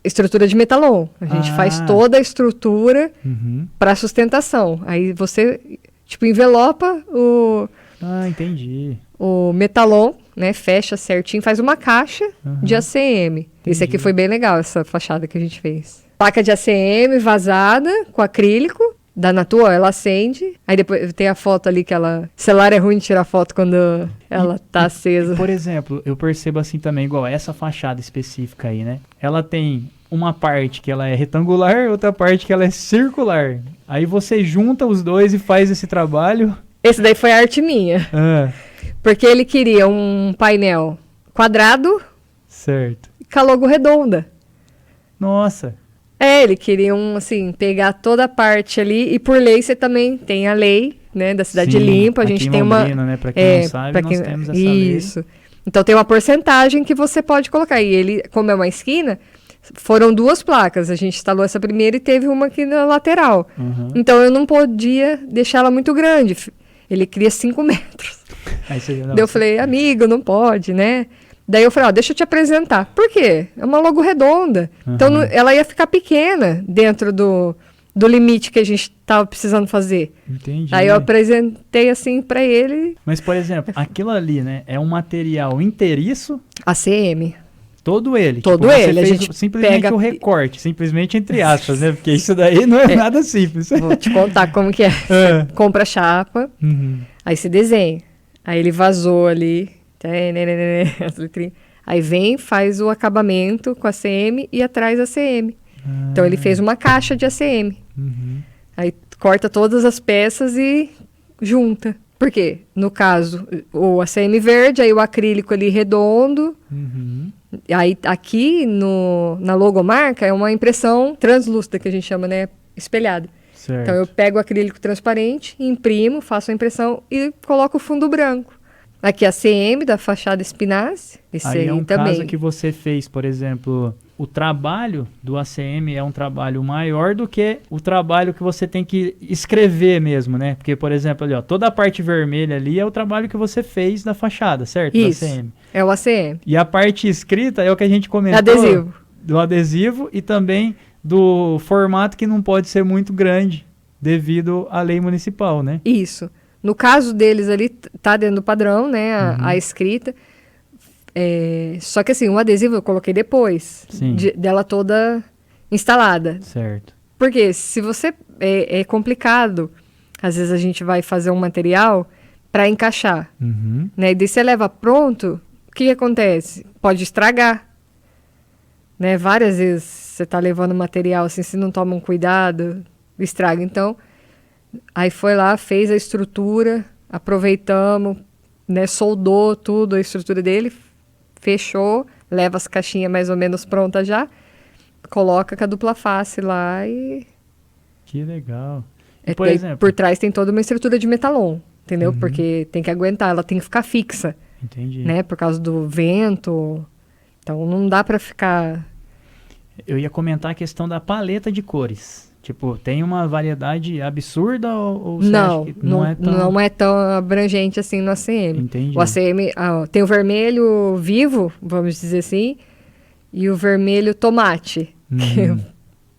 Estrutura de metalon. A gente faz toda a estrutura Uhum. para sustentação. Aí você, tipo, envelopa Entendi. o metalon, né? Fecha certinho, faz uma caixa de ACM. Esse aqui foi bem legal, essa fachada que a gente fez. Placa de ACM vazada com acrílico. Da Natua, ela acende. Aí depois tem a foto ali que ela... Celular é ruim de tirar foto quando ela tá acesa. Por exemplo, eu percebo assim também, igual essa fachada específica aí, né? Ela tem uma parte que ela é retangular, outra parte que ela é circular. Aí você junta os dois e faz esse trabalho. Esse daí foi a arte minha. Porque ele queria um painel quadrado Certo. com a logo redonda. Nossa. Ele queria pegar toda a parte ali, e por lei você também tem a lei, né, da Cidade Limpa, a gente aqui em tem Londrina, né, pra quem não sabe, nós temos essa lei. Isso. Então tem uma porcentagem que você pode colocar, e ele, como é uma esquina, foram 2 placas, a gente instalou essa primeira e teve uma aqui na lateral. Então eu não podia deixar ela muito grande, ele queria 5 metros. Aí você, Daí eu falei, amigo, não pode, né? Daí eu falei, deixa eu te apresentar. Por quê? É uma logo redonda. Então ela ia ficar pequena dentro do limite que a gente estava precisando fazer. Entendi. Aí eu apresentei assim para ele. Mas, por exemplo, aquilo ali, né, é um material inteiriço, ACM. todo ele. Todo você ele, a fez gente simplesmente pega- o recorte, simplesmente entre aspas, né? Porque isso daí não é nada simples. Vou te contar como que é. Você compra a chapa, aí você desenha. Aí ele vazou ali. As letrinhas. Aí vem, faz o acabamento com ACM e atrás ACM. Então ele fez uma caixa de ACM. Aí corta todas as peças e junta. Por quê? No caso, o ACM verde, aí o acrílico ali redondo. Aí aqui na logomarca é uma impressão translúcida, que a gente chama, né? Espelhada. Certo. Então eu pego o acrílico transparente, imprimo, faço a impressão e coloco o fundo branco. Aqui a CM da fachada Spinazzi. Esse Aí é um também. caso que você fez, por exemplo, o trabalho do ACM é um trabalho maior do que o trabalho que você tem que escrever mesmo, né? Porque, por exemplo, ali, ó, toda a parte vermelha ali é o trabalho que você fez da fachada, certo? Isso, Do ACM. é o ACM. E a parte escrita é o que a gente comentou. Adesivo. Do adesivo e também do formato que não pode ser muito grande devido à lei municipal, né? Isso. No caso deles ali, tá dentro do padrão, né? A escrita. Só que assim, o adesivo eu coloquei depois. Sim. Dela toda instalada. Certo. Porque se você... É complicado. Às vezes a gente vai fazer um material para encaixar. Né? E daí você leva pronto, o que acontece? Pode estragar. Né? Várias vezes você tá levando material assim, se não toma um cuidado, estraga. Então... Aí foi lá, fez a estrutura, aproveitamos, né, soldou tudo, a estrutura dele, fechou, leva as caixinhas mais ou menos prontas já, coloca com a dupla face lá e Que legal. É, Por daí, exemplo, por trás tem toda uma estrutura de metalon, entendeu? Uhum. Porque tem que aguentar, ela tem que ficar fixa, entendi. né? Por causa do vento. Então não dá pra ficar... Eu ia comentar a questão da paleta de cores. Tipo, tem uma variedade absurda ou você Não, acha que não é tão... não é tão abrangente assim no ACM. Entendi. O ACM tem o vermelho vivo, vamos dizer assim, e o vermelho tomate. Que,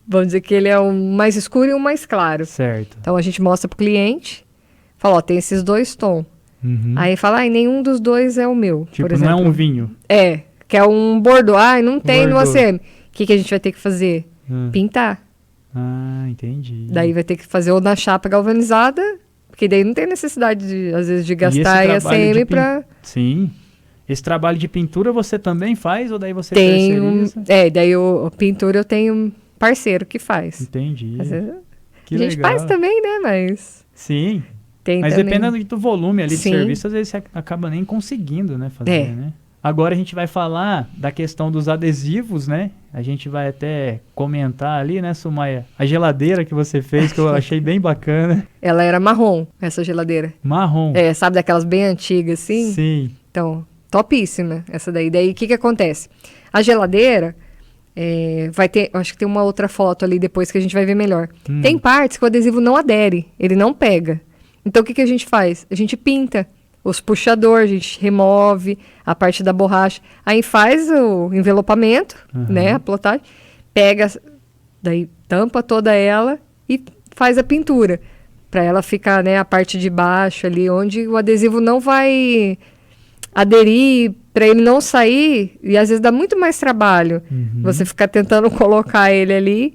vamos dizer que ele é o mais escuro e o mais claro. Certo. Então a gente mostra pro cliente, fala, ó, tem esses 2 tons. Uhum. Aí fala, nenhum dos 2 é o meu, Tipo, por exemplo. não é um vinho. Que é um bordeaux. Não tem no Bordeaux. ACM. O que a gente vai ter que fazer? Pintar. Ah, entendi. Daí vai ter que fazer ou na chapa galvanizada, porque daí não tem necessidade, às vezes, de gastar esse trabalho ACM de pra... Sim. Esse trabalho de pintura você também faz ou daí você Tem terceiriza? daí a pintura eu tenho um parceiro que faz. Entendi. Às vezes Que a gente legal. faz também, né? Mas Sim. tem Mas também. dependendo do volume ali de Sim. serviço, às vezes você acaba nem conseguindo, né, fazer, É. né? Agora a gente vai falar da questão dos adesivos, né? A gente vai até comentar ali, né, Sumaia? A geladeira que você fez, que eu achei bem bacana. Ela era marrom, essa geladeira. Marrom. Sabe daquelas bem antigas, assim? Sim. Então, topíssima essa daí. Daí, o que acontece? A geladeira vai ter... Acho que tem uma outra foto ali depois que a gente vai ver melhor. Tem partes que o adesivo não adere, ele não pega. Então, o que a gente faz? A gente pinta os puxadores, a gente remove a parte da borracha. Aí faz o envelopamento, né? A plotagem. Pega, daí tampa toda ela e faz a pintura. Para ela ficar, né, a parte de baixo ali, onde o adesivo não vai aderir, para ele não sair. E às vezes dá muito mais trabalho você ficar tentando colocar ele ali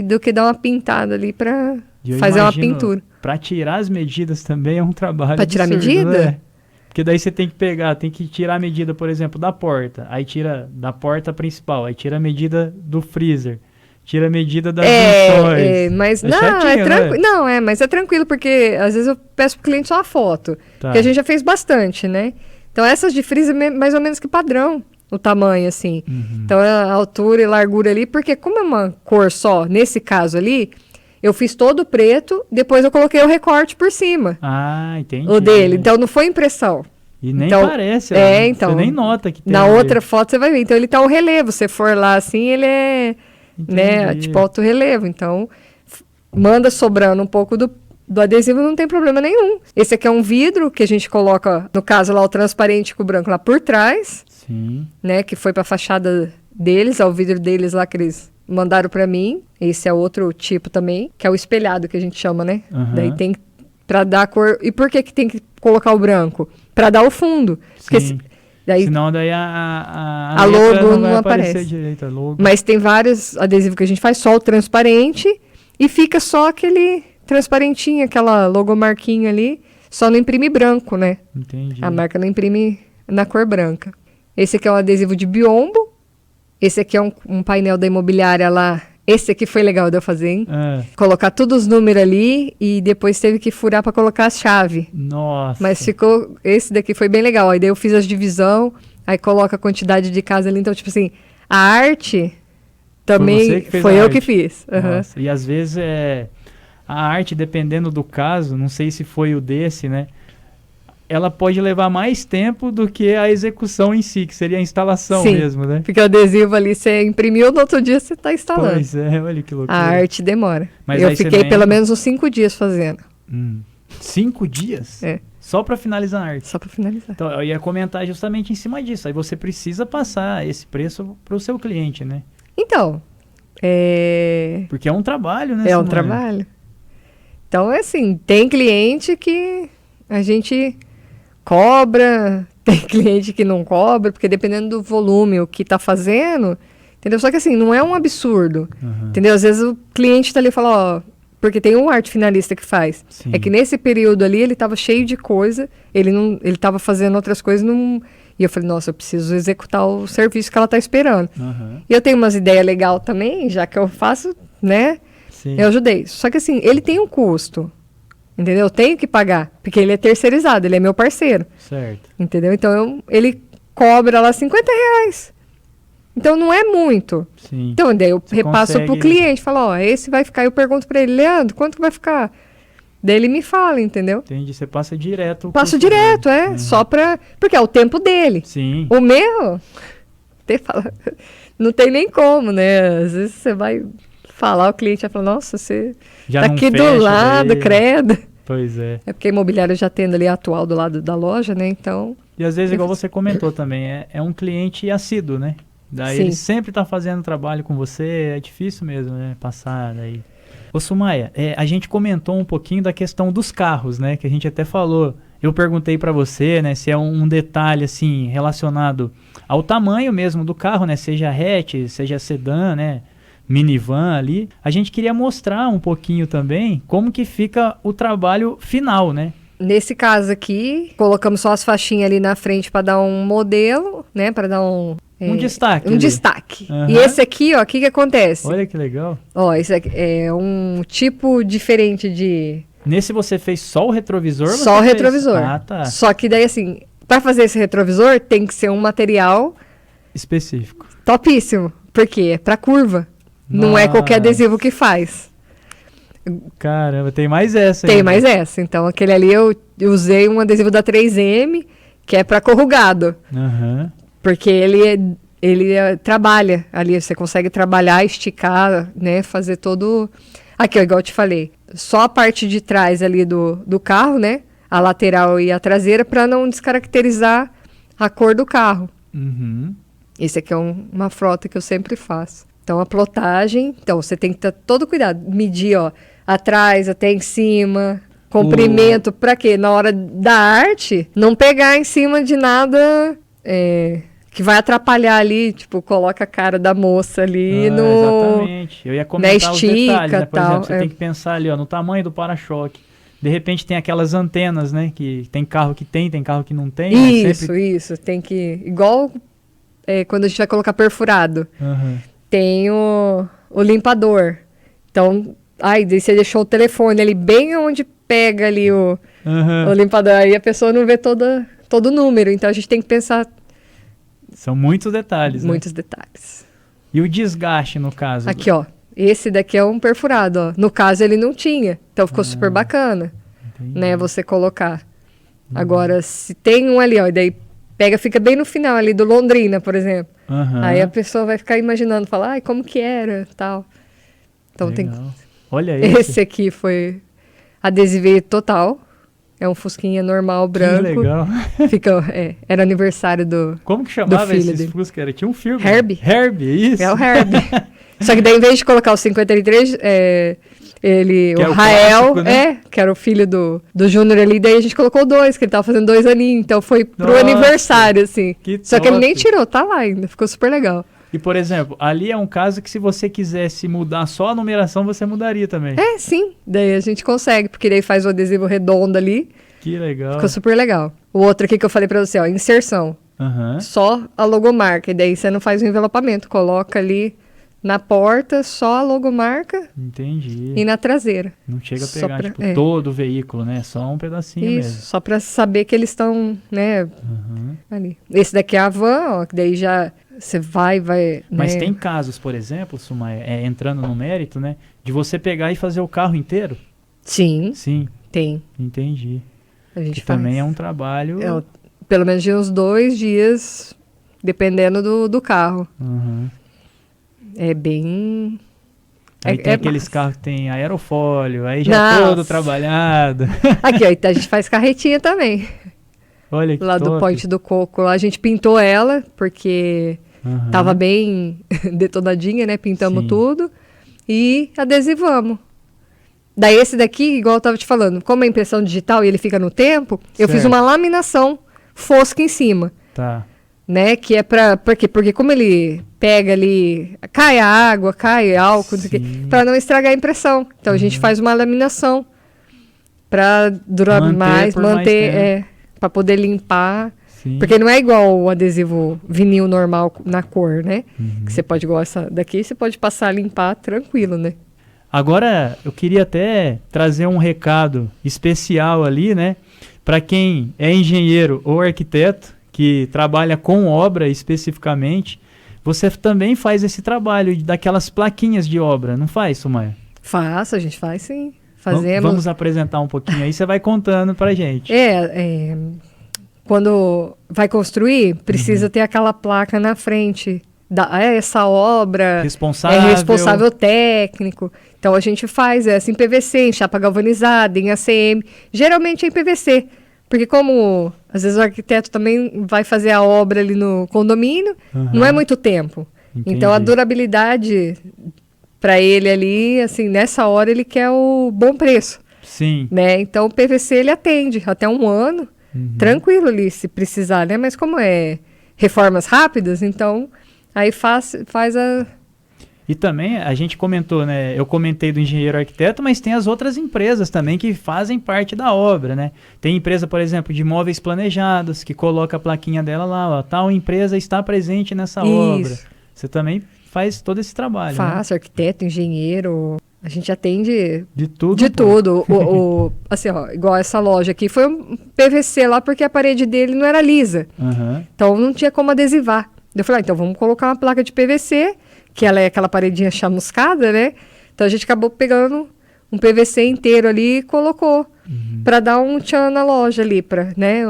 do que dar uma pintada ali para fazer uma pintura. Para tirar as medidas também é um trabalho Para tirar absurdo, medida? né? Porque daí você tem que pegar, tem que tirar a medida, por exemplo, da porta. Aí tira da porta principal, aí tira a medida do freezer. Tira a medida das junções. Mas É não, chatinho, tranquilo. né? Não, mas é tranquilo, porque às vezes eu peço pro cliente só a foto. Tá. Que a gente já fez bastante, né? Então essas de freezer é mais ou menos que padrão, o tamanho, assim. Então a altura e largura ali, porque como é uma cor só, nesse caso ali, eu fiz todo preto, depois eu coloquei o recorte por cima. Ah, entendi. O dele. Então não foi impressão. E nem então, parece, então, você nem nota que tem. Na outra foto você vai ver. Então ele tá o relevo. Se você for lá assim, ele é, né, tipo alto relevo. Então manda sobrando um pouco do adesivo, não tem problema nenhum. Esse aqui é um vidro que a gente coloca, no caso lá, o transparente com o branco lá por trás. Sim. Né, que foi pra fachada deles, ao vidro deles lá que eles mandaram pra mim. Esse é outro tipo também, que é o espelhado que a gente chama, né? Daí tem pra dar a cor. E por que tem que colocar o branco? Pra dar o fundo. Porque daí, senão daí a logo não vai aparece aparecer direito, a logo. Mas tem vários adesivos que a gente faz só o transparente e fica só aquele transparentinho, aquela logomarquinha ali, só não imprime branco, né? Entendi. A marca não imprime na cor branca. Esse aqui é um adesivo de biombo. Esse aqui é um painel da imobiliária lá. Esse aqui foi legal de eu fazer, hein? Colocar todos os números ali e depois teve que furar para colocar a chave. Nossa. Mas ficou... Esse daqui foi bem legal. Aí daí eu fiz as divisão, aí coloca a quantidade de casa ali. Então, tipo assim, a arte também foi eu que fiz. Nossa. E às vezes a arte, dependendo do caso, não sei se foi o desse, né? Ela pode levar mais tempo do que a execução em si, que seria a instalação mesmo, né? Porque o adesivo ali você imprimiu, no outro dia você está instalando. Pois é, olha que loucura. A arte demora. Mas eu fiquei pelo menos uns 5 dias fazendo. 5 dias? Só para finalizar a arte? Só para finalizar. Então, eu ia comentar justamente em cima disso. Aí você precisa passar esse preço para o seu cliente, né? Então, porque é um trabalho, né? É um trabalho. Então, é assim, tem cliente que a gente cobra, tem cliente que não cobra, porque dependendo do volume, o que tá fazendo, entendeu? Só que assim, não é um absurdo, entendeu? Às vezes o cliente tá ali e fala, ó, porque tem um arte finalista que faz. Sim. É que nesse período ali, ele tava cheio de coisa, ele tava fazendo outras coisas, e eu falei, nossa, eu preciso executar o serviço que ela tá esperando. E eu tenho umas ideias legais também, já que eu faço, né? Sim. Eu ajudei. Só que assim, ele tem um custo. Entendeu? Eu tenho que pagar, porque ele é terceirizado, ele é meu parceiro. Certo. Entendeu? Então, ele cobra lá R$50. Então não é muito. Sim. Então daí eu Você repasso consegue- pro cliente, falo, ó, esse vai ficar. Eu pergunto pra ele, Leandro, quanto que vai ficar? Daí ele me fala, entendeu? Entendi, você passa direto. o Passo custo direto, dele. só pra... Porque é o tempo dele. Sim. O meu, não tem nem como, né? Às vezes você vai falar, o cliente vai falar, nossa, você Já tá não aqui do fecha lado, daí. credo. Pois é. É porque a imobiliária já tendo ali atual do lado da loja, né? Então, E às vezes, igual você comentou também, é um cliente assíduo, né? Daí Sim. ele sempre tá fazendo trabalho com você, é difícil mesmo, né? Passar daí. Ô Sumaia, a gente comentou um pouquinho da questão dos carros, né? Que a gente até falou. Eu perguntei pra você, né? Se é um detalhe, assim, relacionado ao tamanho mesmo do carro, né? Seja hatch, seja sedã, né? Minivan ali. A gente queria mostrar um pouquinho também como que fica o trabalho final, né? nesse caso aqui, colocamos só as faixinhas ali na frente para dar um modelo, né? Para dar um destaque. Um ali. destaque. Aham. E esse aqui, ó, o que que acontece? Olha que legal. Ó, esse aqui é um tipo diferente de... Nesse você fez só o retrovisor? Só o você fez- retrovisor. Ah, tá. Só que daí, assim, para fazer esse retrovisor, tem que ser um material Específico. topíssimo. Por quê? É pra curva. Não é qualquer Nossa. adesivo que faz. Caramba, tem mais essa Tem ainda. mais essa. Então, aquele ali eu usei um adesivo da 3M, que é para corrugado. Aham. Porque ele trabalha ali, você consegue trabalhar, esticar, né? Fazer todo... Aqui, ó, igual eu te falei. Só a parte de trás ali do carro, né? A lateral e a traseira, para não descaracterizar a cor do carro. Uhum. Esse aqui é uma frota que eu sempre faço. Então, a plotagem... Então, você tem que ter todo cuidado. Medir, ó, atrás até em cima... Comprimento, pra quê? Na hora da arte, não pegar em cima de nada que vai atrapalhar ali, tipo, coloca a cara da moça ali no... Exatamente. Eu ia comentar os estica, detalhes, né? Por tal, exemplo, você tem que pensar ali, ó, no tamanho do para-choque. De repente tem aquelas antenas, né? Que tem carro que tem carro que não tem. né? Isso, Sempre... isso. Tem que... Igual quando a gente vai colocar perfurado. Aham. Tem o limpador. Então, daí você deixou o telefone ali bem onde pega ali o Aham. limpador. Aí a pessoa não vê todo o número. Então, a gente tem que pensar São muitos detalhes, né? muitos detalhes. E o desgaste, no caso? Aqui, ó. Esse daqui é um perfurado, ó. No caso, ele não tinha. Então, ficou super bacana, Entendi. né? Você colocar. Agora, se tem um ali, ó, e daí fica bem no final ali do Londrina, por exemplo. Aham. Aí a pessoa vai ficar imaginando, falar, ai, como que era, tal. Então, Legal. Olha esse aqui foi adesivei total. É um fusquinha normal, branco. Que legal. Era aniversário do... Como que chamava filho esses dele. Fusca? Era? Tinha um filme. Herbie. Herbie, isso. É o Herbie. Só que daí, em vez de colocar o 53, Que o é o Rael, clássico, né? que era o filho do Júnior ali, daí a gente colocou 2, que ele tava fazendo 2 aninhos, então foi pro Nossa, aniversário, assim. que Só que ele nem top. tirou, tá lá ainda, ficou super legal. E, por exemplo, ali é um caso que se você quisesse mudar só a numeração, você mudaria também. Sim, daí a gente consegue, porque daí faz o adesivo redondo ali, Que legal. ficou super legal. O outro aqui que eu falei pra você, ó, inserção, Aham. só a logomarca, e daí você não faz o envelopamento, coloca ali na porta só a logomarca Entendi. e na traseira. Não chega a Só pegar, pra- tipo, todo o veículo, né? Só um pedacinho Isso, mesmo. só pra saber que eles estão, né, Aham. ali. Esse daqui é a van, ó, que daí já você vai, Mas né? tem casos, por exemplo, Sumaia, entrando no mérito, né? De você pegar e fazer o carro inteiro? Sim, Sim, tem. entendi. A gente Que faz. também é um trabalho... Pelo menos de uns 2 dias, dependendo do carro. Aham. É bem... Aí tem aqueles massa. carros que tem aerofólio, aí já Nossa. todo trabalhado. Aqui, ó, a gente faz carretinha também. Olha que Lá do top. Ponte do Coco. Lá a gente pintou ela, porque Aham. tava bem detonadinha, né? Pintamos Sim. tudo e adesivamos. Daí esse daqui, igual eu tava te falando, como é impressão digital e ele fica no tempo, eu fiz Certo. uma laminação fosca em cima, Tá. né? Que é por quê? Porque como ele pega ali, cai a água, cai álcool, não sei o quê, Sim. pra não estragar a impressão. Então a gente faz uma laminação pra durar Manter mais, por mais manter, tempo. pra poder limpar. Sim. Porque não é igual o adesivo vinil normal na cor, né? Uhum. Que você pode, igual essa daqui, você pode passar a limpar tranquilo, né? Agora, eu queria até trazer um recado especial ali, né? Para quem é engenheiro ou arquiteto, que trabalha com obra especificamente, você também faz esse trabalho daquelas plaquinhas de obra, não faz, Sumaia? Faço, a gente faz sim. Fazemos. Vamos apresentar um pouquinho aí, você vai contando pra gente. Quando vai construir, precisa ter aquela placa na frente. Essa obra responsável técnico. Então a gente faz essa em PVC, em chapa galvanizada, em ACM. Geralmente é em PVC. Porque como às vezes o arquiteto também vai fazer a obra ali no condomínio, não é muito tempo. Entendi. Então a durabilidade para ele ali, assim, nessa hora ele quer o bom preço. Sim. Né? Então o PVC ele atende até 1 ano, tranquilo ali se precisar, né? Mas como é reformas rápidas, então aí faz a... E também a gente comentou, né? Eu comentei do engenheiro arquiteto, mas tem as outras empresas também que fazem parte da obra, né? Tem empresa, por exemplo, de móveis planejados, que coloca a plaquinha dela lá, ó, tal empresa está presente nessa obra. Você também faz todo esse trabalho. Faço, né? Arquiteto, engenheiro, a gente atende de tudo. De tudo. Assim, ó, igual essa loja aqui, foi um PVC lá porque a parede dele não era lisa. Então não tinha como adesivar. Eu falei, então vamos colocar uma placa de PVC, que ela é aquela paredinha chamuscada, né? Então a gente acabou pegando um PVC inteiro ali e colocou para dar um tchan na loja ali, né?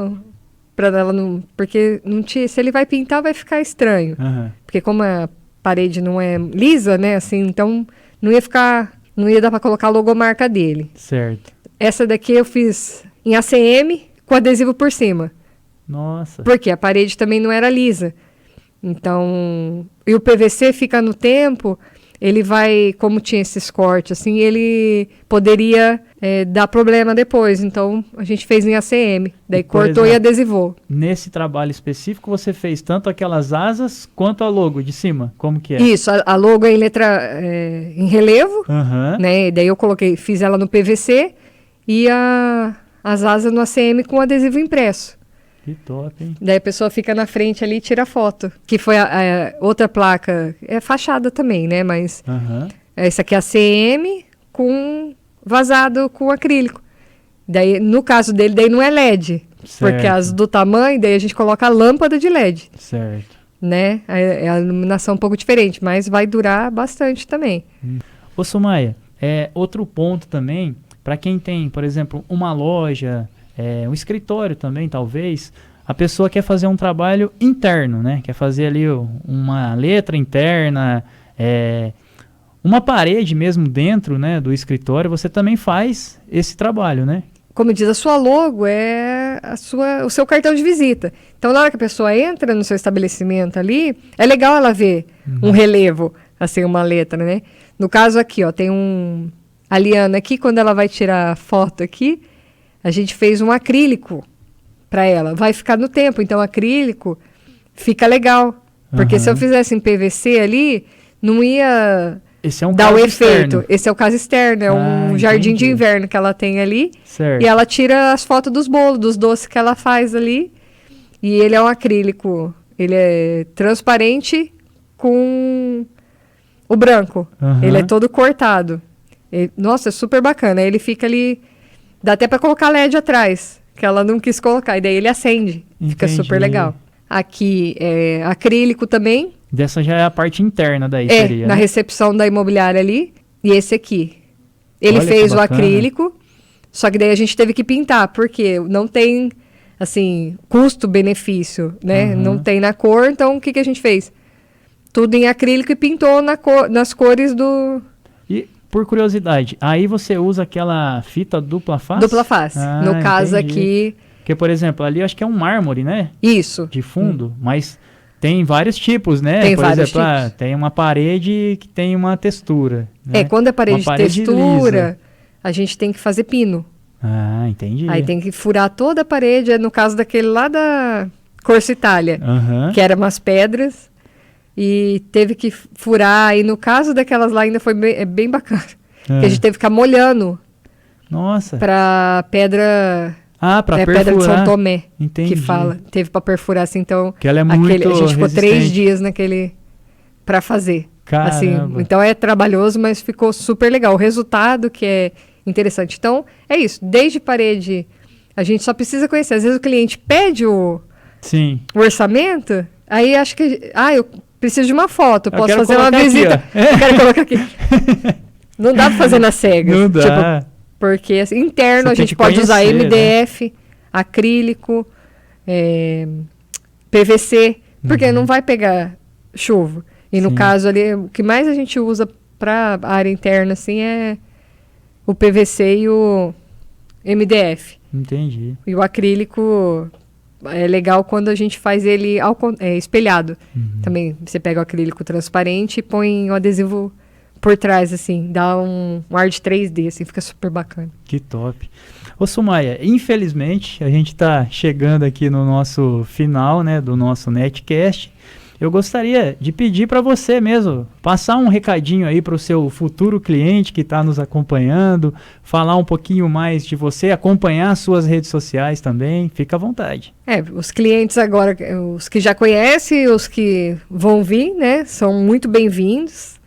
Para ela não, porque não tinha, se ele vai pintar vai ficar estranho. Porque como a parede não é lisa, né? Assim, então não ia dar para colocar a logomarca dele. Certo. Essa daqui eu fiz em ACM com adesivo por cima. Nossa. Porque a parede também não era lisa. Então, e o PVC fica no tempo, ele vai, como tinha esses cortes, assim, ele poderia dar problema depois. Então, a gente fez em ACM, daí cortou exemplo, e adesivou. Nesse trabalho específico, você fez tanto aquelas asas quanto a logo de cima? Como que é? Isso, a logo é em letra, em relevo, né? E daí eu fiz ela no PVC e as asas no ACM com adesivo impresso. Que top, hein? Daí a pessoa fica na frente ali e tira foto. Que foi a outra placa, é fachada também, né? Mas essa aqui é a CM com vazado com acrílico. Daí, no caso dele, daí não é LED. Certo. Porque as do tamanho, daí a gente coloca a lâmpada de LED. Certo. Né? É a iluminação um pouco diferente, mas vai durar bastante também. Ô, Sumaia, outro ponto também, para quem tem, por exemplo, uma loja... um escritório também, talvez, a pessoa quer fazer um trabalho interno, né? Quer fazer ali uma letra interna, uma parede mesmo dentro, né, do escritório, você também faz esse trabalho, né? Como diz, a sua logo é o seu cartão de visita. Então, na hora que a pessoa entra no seu estabelecimento ali, é legal ela ver um relevo, assim, uma letra, né? No caso aqui, ó, tem a Liana aqui, quando ela vai tirar a foto aqui, a gente fez um acrílico para ela. Vai ficar no tempo, então acrílico fica legal. Porque se eu fizesse em PVC ali, não ia dar o efeito. Esse é o caso externo, é um jardim de inverno que ela tem ali. Certo. E ela tira as fotos dos bolos, dos doces que ela faz ali. E ele é um acrílico. Ele é transparente com o branco. Ele é todo cortado. Nossa, é super bacana. Ele fica ali... Dá até para colocar LED atrás, que ela não quis colocar. E daí ele acende. Entendi. Fica super legal. Aqui é acrílico também. Dessa já é a parte interna daí, seria, na né? recepção da imobiliária ali. E esse aqui. Ele fez o acrílico, só que daí a gente teve que pintar, porque não tem, assim, custo-benefício, né? Não tem na cor, então o que a gente fez? Tudo em acrílico e pintou nas cores do... E... Por curiosidade, aí você usa aquela fita dupla face? Dupla face. No caso aqui... Porque, por exemplo, ali eu acho que é um mármore, né? Isso. De fundo, mas tem vários tipos, né? Tem vários tipos. Tem uma parede que tem uma textura. Né? Quando é parede de textura, lisa, a gente tem que fazer pino. Ah, entendi. Aí tem que furar toda a parede, no caso daquele lá da Corsa Itália, que eram umas pedras... E teve que furar, e no caso daquelas lá ainda foi bem bacana. Que a gente teve que ficar molhando. Nossa. Pra pedra... pra perfurar. Pedra de São Tomé. Entendi. Que fala. Teve pra perfurar, assim, então... Que ela é muito A gente ficou resistente. 3 dias naquele... Pra fazer. Caramba. Assim, então é trabalhoso, mas ficou super legal. O resultado que é interessante. Então, é isso. Desde parede, a gente só precisa conhecer. Às vezes o cliente pede o orçamento... Aí acho que... preciso de uma foto, Eu posso quero fazer uma colocar aqui, visita. ó. Eu quero colocar aqui. Não dá pra fazer nas cegas. Não dá. Tipo, porque assim, interno Você a tem gente que pode usar conhecer, MDF, acrílico, PVC, porque não vai pegar chuva. E no Sim. caso ali, o que mais a gente usa para área interna assim é o PVC e o MDF. Entendi. E o acrílico é legal quando a gente faz ele espelhado. Também você pega o acrílico transparente e põe o adesivo por trás, assim, dá um ar de 3D, assim, fica super bacana. Que top. Ô Sumaia, infelizmente a gente está chegando aqui no nosso final, né, do nosso Netcast. Eu gostaria de pedir para você mesmo passar um recadinho aí para o seu futuro cliente que está nos acompanhando, falar um pouquinho mais de você, acompanhar as suas redes sociais também, fica à vontade. Os clientes agora, os que já conhecem, os que vão vir, né, são muito bem-vindos.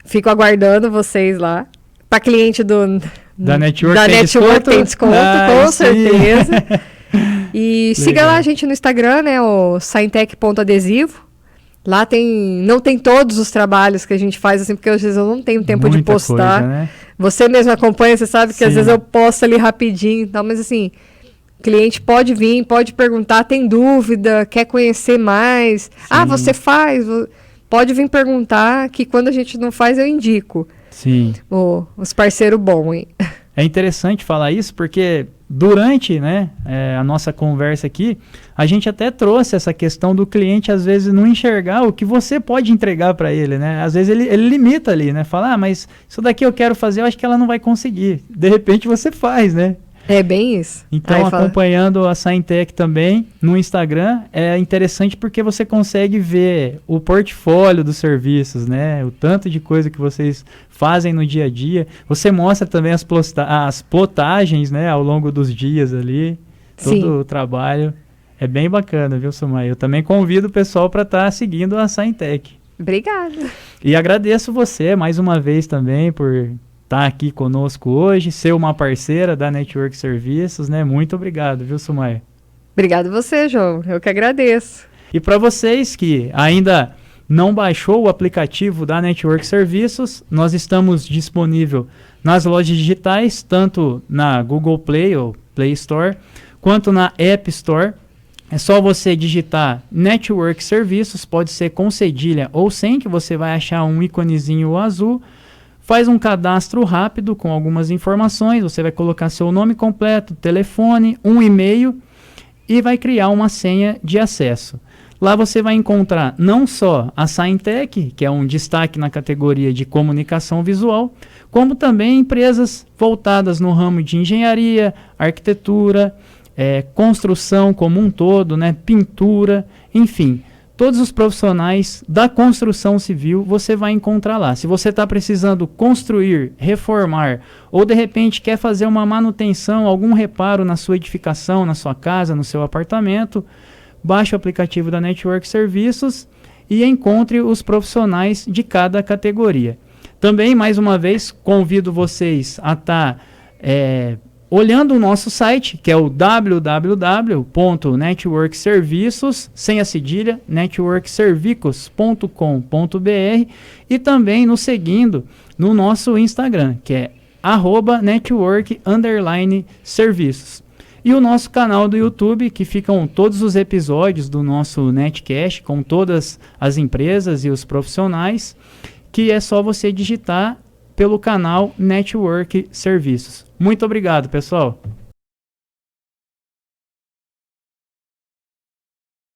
Fico aguardando vocês lá. Para cliente Da Network tem desconto, com sim. certeza. E siga lá a gente no Instagram, né, o Saintec.adesivo. Lá não tem todos os trabalhos que a gente faz, assim, porque às vezes eu não tenho tempo de postar. Coisa, né? Você mesmo acompanha, você sabe que Sim. às vezes eu posto ali rapidinho e tal, mas assim, cliente pode vir, pode perguntar, tem dúvida, quer conhecer mais. Sim. Ah, você faz? Pode vir perguntar, que quando a gente não faz, eu indico. Sim. Os parceiros bons, hein? É interessante falar isso porque durante, né, a nossa conversa aqui, a gente até trouxe essa questão do cliente às vezes não enxergar o que você pode entregar para ele, né? Às vezes ele limita ali, né? Fala, mas isso daqui eu quero fazer, eu acho que ela não vai conseguir. De repente você faz, né? É bem isso. Então, acompanhando a Saintec também no Instagram, é interessante porque você consegue ver o portfólio dos serviços, né? O tanto de coisa que vocês fazem no dia a dia. Você mostra também as plotagens, né? Ao longo dos dias ali. Todo Sim. o trabalho. É bem bacana, viu, Sumaia? Eu também convido o pessoal para estar seguindo a Saintec. Obrigada. E agradeço você mais uma vez também por estar aqui conosco hoje, ser uma parceira da Network Serviços, né? Muito obrigado, viu, Sumaia? Obrigado você, João. Eu que agradeço. E para vocês que ainda não baixou o aplicativo da Network Serviços, nós estamos disponível nas lojas digitais, tanto na Google Play ou Play Store, quanto na App Store. É só você digitar Network Serviços, pode ser com cedilha ou sem, que você vai achar um íconezinho azul. Faz um cadastro rápido com algumas informações, você vai colocar seu nome completo, telefone, um e-mail e vai criar uma senha de acesso. Lá você vai encontrar não só a Saintec, que é um destaque na categoria de comunicação visual, como também empresas voltadas no ramo de engenharia, arquitetura, construção como um todo, né, pintura, enfim. Todos os profissionais da construção civil você vai encontrar lá. Se você está precisando construir, reformar ou de repente quer fazer uma manutenção, algum reparo na sua edificação, na sua casa, no seu apartamento, baixe o aplicativo da Network Serviços e encontre os profissionais de cada categoria. Também, mais uma vez, convido vocês a estar olhando o nosso site, que é o www.networkserviços, sem a cedilha, networkservicos.com.br e também nos seguindo no nosso Instagram, que é @network_serviços. E o nosso canal do YouTube, que ficam todos os episódios do nosso Netcast, com todas as empresas e os profissionais, que é só você digitar pelo canal Network Serviços. Muito obrigado, pessoal.